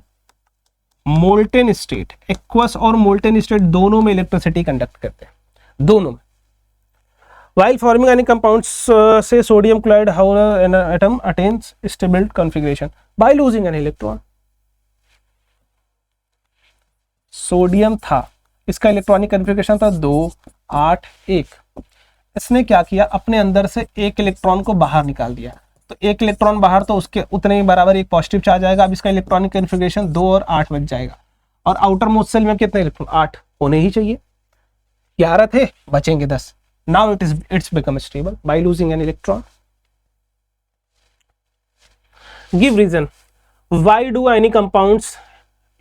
molten state. Aqueous और मोल्टेन स्टेट दोनों में इलेक्ट्रिसिटी कंडक्ट करते हैं, दोनों में। While forming any compounds, say sodium chloride, however, an atom attains stable configuration by losing an electron. Sodium था, इसका इलेक्ट्रॉनिक कन्फिगरेशन था 2, 8, 1। इसने क्या किया, अपने अंदर से 1 इलेक्ट्रॉन को बाहर निकाल दिया। तो 1 इलेक्ट्रॉन बाहर, तो उसके उतने ही बराबर एक पॉजिटिव चार्ज आएगा। अब इसका इलेक्ट्रॉनिक कन्फिगरेशन 2 और 8 बच जाएगा। और आउटर मोस्ट सेल में कितने इलेक्ट्रॉन, 8 होने ही चाहिए। 11 थे, बचेंगे 10। Now it's become stable by losing an electron. Give reason. Why do ionic compounds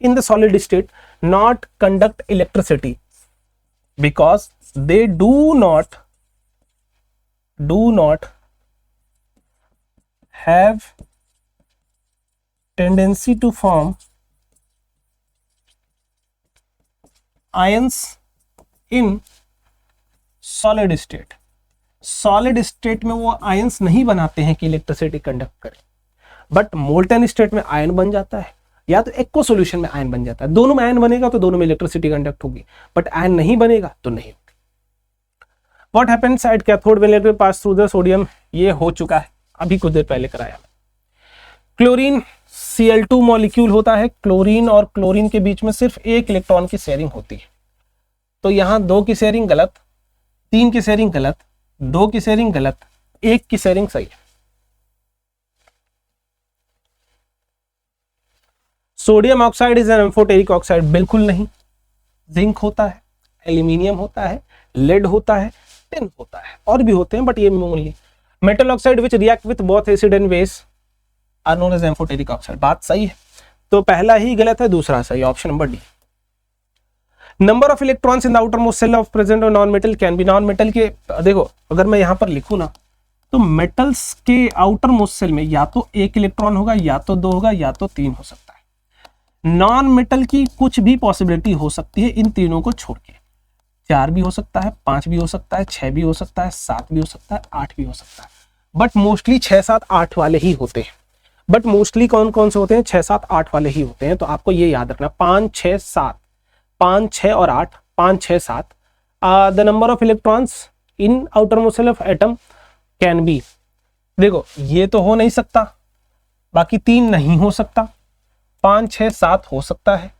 in the solid state not conduct electricity? Because they do not have tendency to form ions in solid state. Solid state में वो ions नहीं बनाते हैं कि electricity conduct करे, but molten state में ion बन जाता है, या तो एक्वा सॉल्यूशन में आयन बन जाता है. दोनों में आयन बनेगा तो दोनों में इलेक्ट्रिसिटी कंडक्ट होगी, बट आयन नहीं बनेगा तो नहीं होगी. What happens at cathode when electron pass through the sodium, ये हो चुका है, अभी कुछ देर पहले कराया. क्लोरीन Cl2 मॉलिक्यूल होता है. क्लोरीन और क्लोरीन के बीच में सिर्फ एक इलेक्ट्रॉन की शेयरिंग होती है, तो यहां 2 की शेयरिंग गलत, 3 की शेयरिंग गलत, 2 की शेयरिंग गलत, 1 की शेयरिंग सही है. Sodium oxide is an amphoteric oxide, बिल्कुल नहीं. जिंक होता है, एल्यूमिनियम होता है, लेड होता है, टिन होता है, और भी होते हैं बट ये मामूली. Metal oxide which react with both acid and base are known as amphoteric oxide. बात सही है, तो पहला ही गलत है, दूसरा सही, option number D. Number of electrons in the outermost shell of present और non metal can be. Non metal के देखो, अगर मैं यहां पर लिखूं ना, तो मेटल्स के आउटर मोस्ट शेल में या तो 1 इलेक्ट्रॉन होगा, या तो 2 होगा, या तो 3 हो सकता है. नॉन मेटल की कुछ भी पॉसिबिलिटी हो सकती है इन तीनों को छोड़ के. 4 भी हो सकता है, 5 भी हो सकता है, 6 भी हो सकता है, 7 भी हो सकता है, 8 भी हो सकता है, बट मोस्टली 6, 7, 8 वाले ही होते हैं. बट मोस्टली कौन कौन से होते हैं? 6, 7, 8 वाले ही होते हैं. तो आपको ये याद रखना, 5, 6, 7, 5, 6 और 8, 5, 6, 7. The number of electrons in outermost shell of atom can be. देखो, ये तो हो नहीं सकता, बाकी 3 नहीं हो सकता, 5, 6, 7 हो सकता है,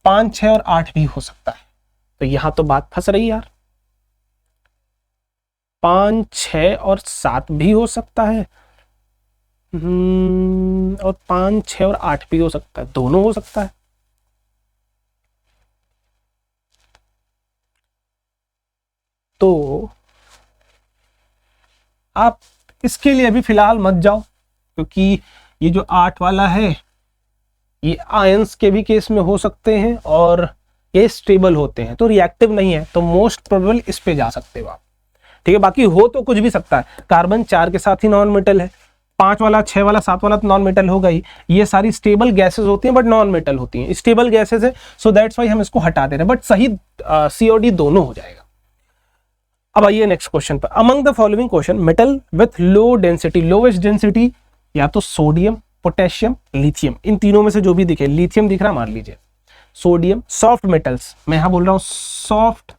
5, 6 और 8 भी हो सकता है. तो यहां तो बात फंस रही यार. 5, 6 और 7 भी हो सकता है, और 5, 6 और 8 भी हो सकता है, दोनों हो सकता है. तो आप इसके लिए अभी फिलहाल मत जाओ, क्योंकि ये जो 8 वाला है ये आयंस के भी केस में हो सकते हैं और ये स्टेबल होते हैं, तो रिएक्टिव नहीं है, तो मोस्ट प्रोबेबल इस पे जा सकते हो आप. ठीक है, बाकी हो तो कुछ भी सकता है. कार्बन 4 के साथ ही नॉन मेटल है, 5 वाला, 6 वाला, 7 वाला तो नॉन मेटल होगा ही. ये सारी स्टेबल गैसेस होती हैं बट नॉन मेटल होती हैं. स्टेबल गैसेस है, सो दैट्स वाई हम इसको हटा दे रहे हैं, बट सही सी और डी दोनों हो जाएगा. अब आइए नेक्स्ट क्वेश्चन पर. Among the following question metal with low density, lowest density या तो सोडियम, पोटेशियम, लिथियम. इन तीनों में से जो भी दिखे, लिथियम दिख रहा मान लीजिए, सोडियम. सॉफ्ट मेटल्स, मैं यहां बोल रहा हूं सॉफ्ट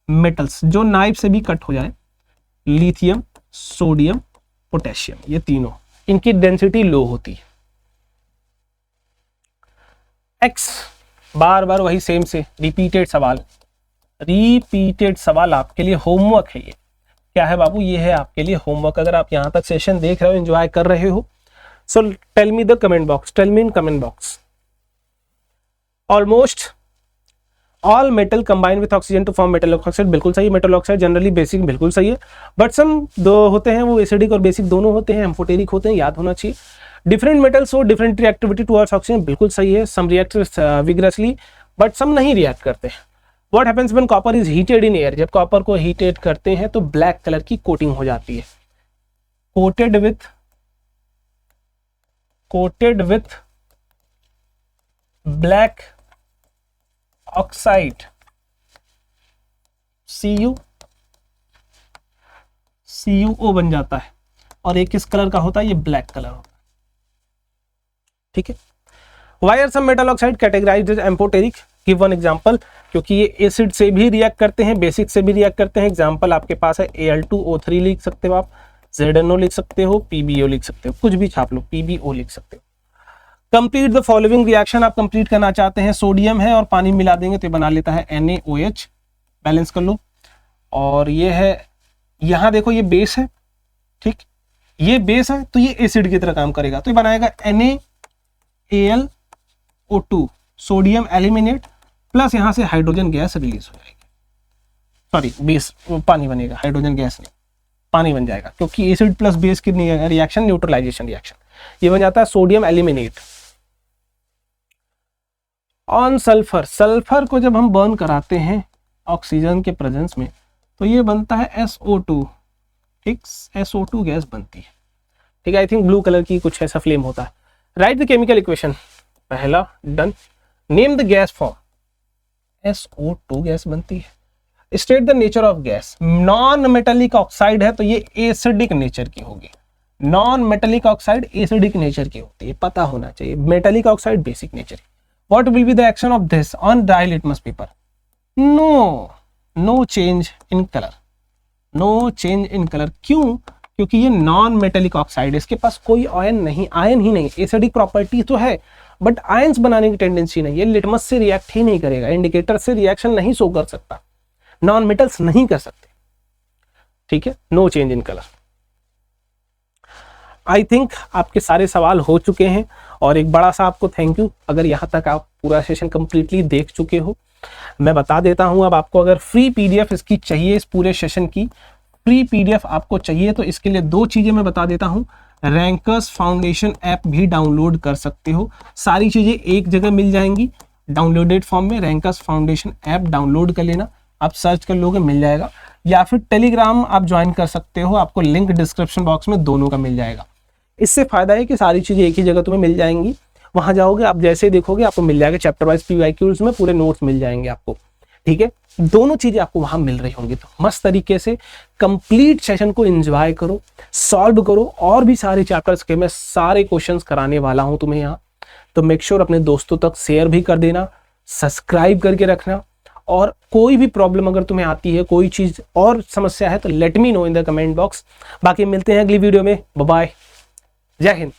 मेटल्स जो नाइफ से भी कट हो जाए, लिथियम, सोडियम, पोटेशियम, ये तीनों, इनकी डेंसिटी लो होती है. एक्स, बार बार वही सेम से रिपीटेड सवाल आपके लिए होमवर्क है. ये क्या है बाबू? ये है आपके लिए होमवर्क. अगर आप यहां तक सेशन देख रहे हो, एंजॉय कर रहे हो, so tell me the comment box, tell me in comment box. Almost all metal combine with oxygen to form metal oxide, बिल्कुल सही. मेटल ऑक्साइड जनरली बेसिक, बिल्कुल सही है, बट सम दो होते हैं वो एसिडिक और बेसिक दोनों होते हैं, एम्फोटेरिक होते हैं, याद होना चाहिए. डिफरेंट मेटल्स हो डिफरेंट रिएक्टिविटी टुवर्ड्स ऑक्सीजन, बिल्कुल सही है. सम रिएक्ट विग्रसली बट सम नहीं रिएक्ट करते हैं. What happens when copper is heated in air, जब कॉपर को हीटेड करते हैं तो ब्लैक कलर की कोटिंग हो जाती है. Coated with black oxide, CuO बन जाता है, और एक किस कलर का होता है? ये ब्लैक कलर होता है. ठीक है. Why are some metal oxide categorized as amphoteric? Give one example. क्योंकि ये एसिड से भी रिएक्ट करते हैं, बेसिक से भी रिएक्ट करते हैं. एग्जाम्पल आपके पास है Al2O3 लिख सकते हो आप, ZNO लिख सकते हो, PbO लिख सकते हो, कुछ भी छाप लो, PbO लिख सकते हो. कंप्लीट द फॉलोइंग रिएक्शन, आप कंप्लीट करना चाहते हैं. सोडियम है और पानी मिला देंगे तो ये बना लेता है NaOH. बैलेंस कर लो. और ये है, यहां देखो ये बेस है, ठीक, ये बेस है तो ये एसिड की तरह काम करेगा, तो ये बनाएगा NaAlO2, सोडियम एलिमिनेट, प्लस यहां से हाइड्रोजन गैस रिलीज हो जाएगी. सॉरी बेस, पानी बनेगा, हाइड्रोजन गैस नहीं, पानी बन जाएगा, क्योंकि एसिड प्लस बेस की रिएक्शन न्यूट्रलाइजेशन रिएक्शन, ये बन जाता है sodium aluminate. On sulphur, sulphur को जब हम बर्न कराते हैं ऑक्सीजन के प्रेजेंस में तो ये बनता है SO2, ठीक, SO2 गैस बनती है, ठीक है। आई थिंक ब्लू कलर की कुछ ऐसा फ्लेम होता है। राइट द केमिकल इक्वेशन, पहला done. Name the gas form, SO2 gas बनती है। State the nature of gas, non metallic oxide है तो ये एसिडिक नेचर की होगी, non metallic oxide acidic nature की होती है, पता होना चाहिए। Metallic oxide basic nature. What will be the action of this on dry litmus paper? No change in colour, no change in colour. क्यों? क्योंकि ये नॉन मेटेलिक ऑक्साइड, इसके पास कोई आयन नहीं, आयन ही नहीं, एसिडिक प्रॉपर्टी तो है बट आयंस बनाने की टेंडेंसी नहीं, ये लिटमस से रिएक्ट ही नहीं करेगा, इंडिकेटर से रिएक्शन नहीं शो कर सकता, नॉन मेटल्स नहीं कर सकते, ठीक है। No change in colour. I think आपके सारे सवाल हो चुके हैं और एक बड़ा सा आपको थैंक यू अगर यहाँ तक आप पूरा सेशन कंप्लीटली देख चुके हो। मैं बता देता हूँ अब आपको अगर फ्री पीडीएफ इसकी चाहिए, इस पूरे सेशन की फ्री पीडीएफ आपको चाहिए तो इसके लिए दो चीजें मैं बता देता हूँ। रैंकर्स फाउंडेशन ऐप भी डाउनलोड कर सकते हो, सारी चीजें एक जगह मिल जाएंगी डाउनलोडेड फॉर्म में। रैंकर्स फाउंडेशन ऐप डाउनलोड कर लेना, आप सर्च कर लोगे मिल जाएगा, या फिर टेलीग्राम आप ज्वाइन कर सकते हो, आपको लिंक डिस्क्रिप्शन बॉक्स में दोनों का मिल जाएगा। इससे फायदा है कि सारी चीजें एक ही जगह तुम्हें मिल जाएंगी, वहां जाओगे आप जैसे ही देखोगे आपको मिल जाएगा, चैप्टर वाइज PYQs में पूरे नोट्स मिल जाएंगे आपको, ठीक है। दोनों चीजें आपको वहां मिल रही होंगी, तो मस्त तरीके से कंप्लीट सेशन को एंजॉय करो, सॉल्व करो, और भी सारे चैप्टर्स के मैं सारे क्वेश्चंस कराने वाला हूं तुम्हें यहाँ, तो मेक श्योर अपने दोस्तों तक शेयर भी कर देना, सब्सक्राइब करके रखना, और कोई भी प्रॉब्लम अगर तुम्हें आती है, कोई चीज और समस्या है तो let me know in the comment box. बाकी मिलते हैं अगली वीडियो में, बाय बाय, जय हिंद।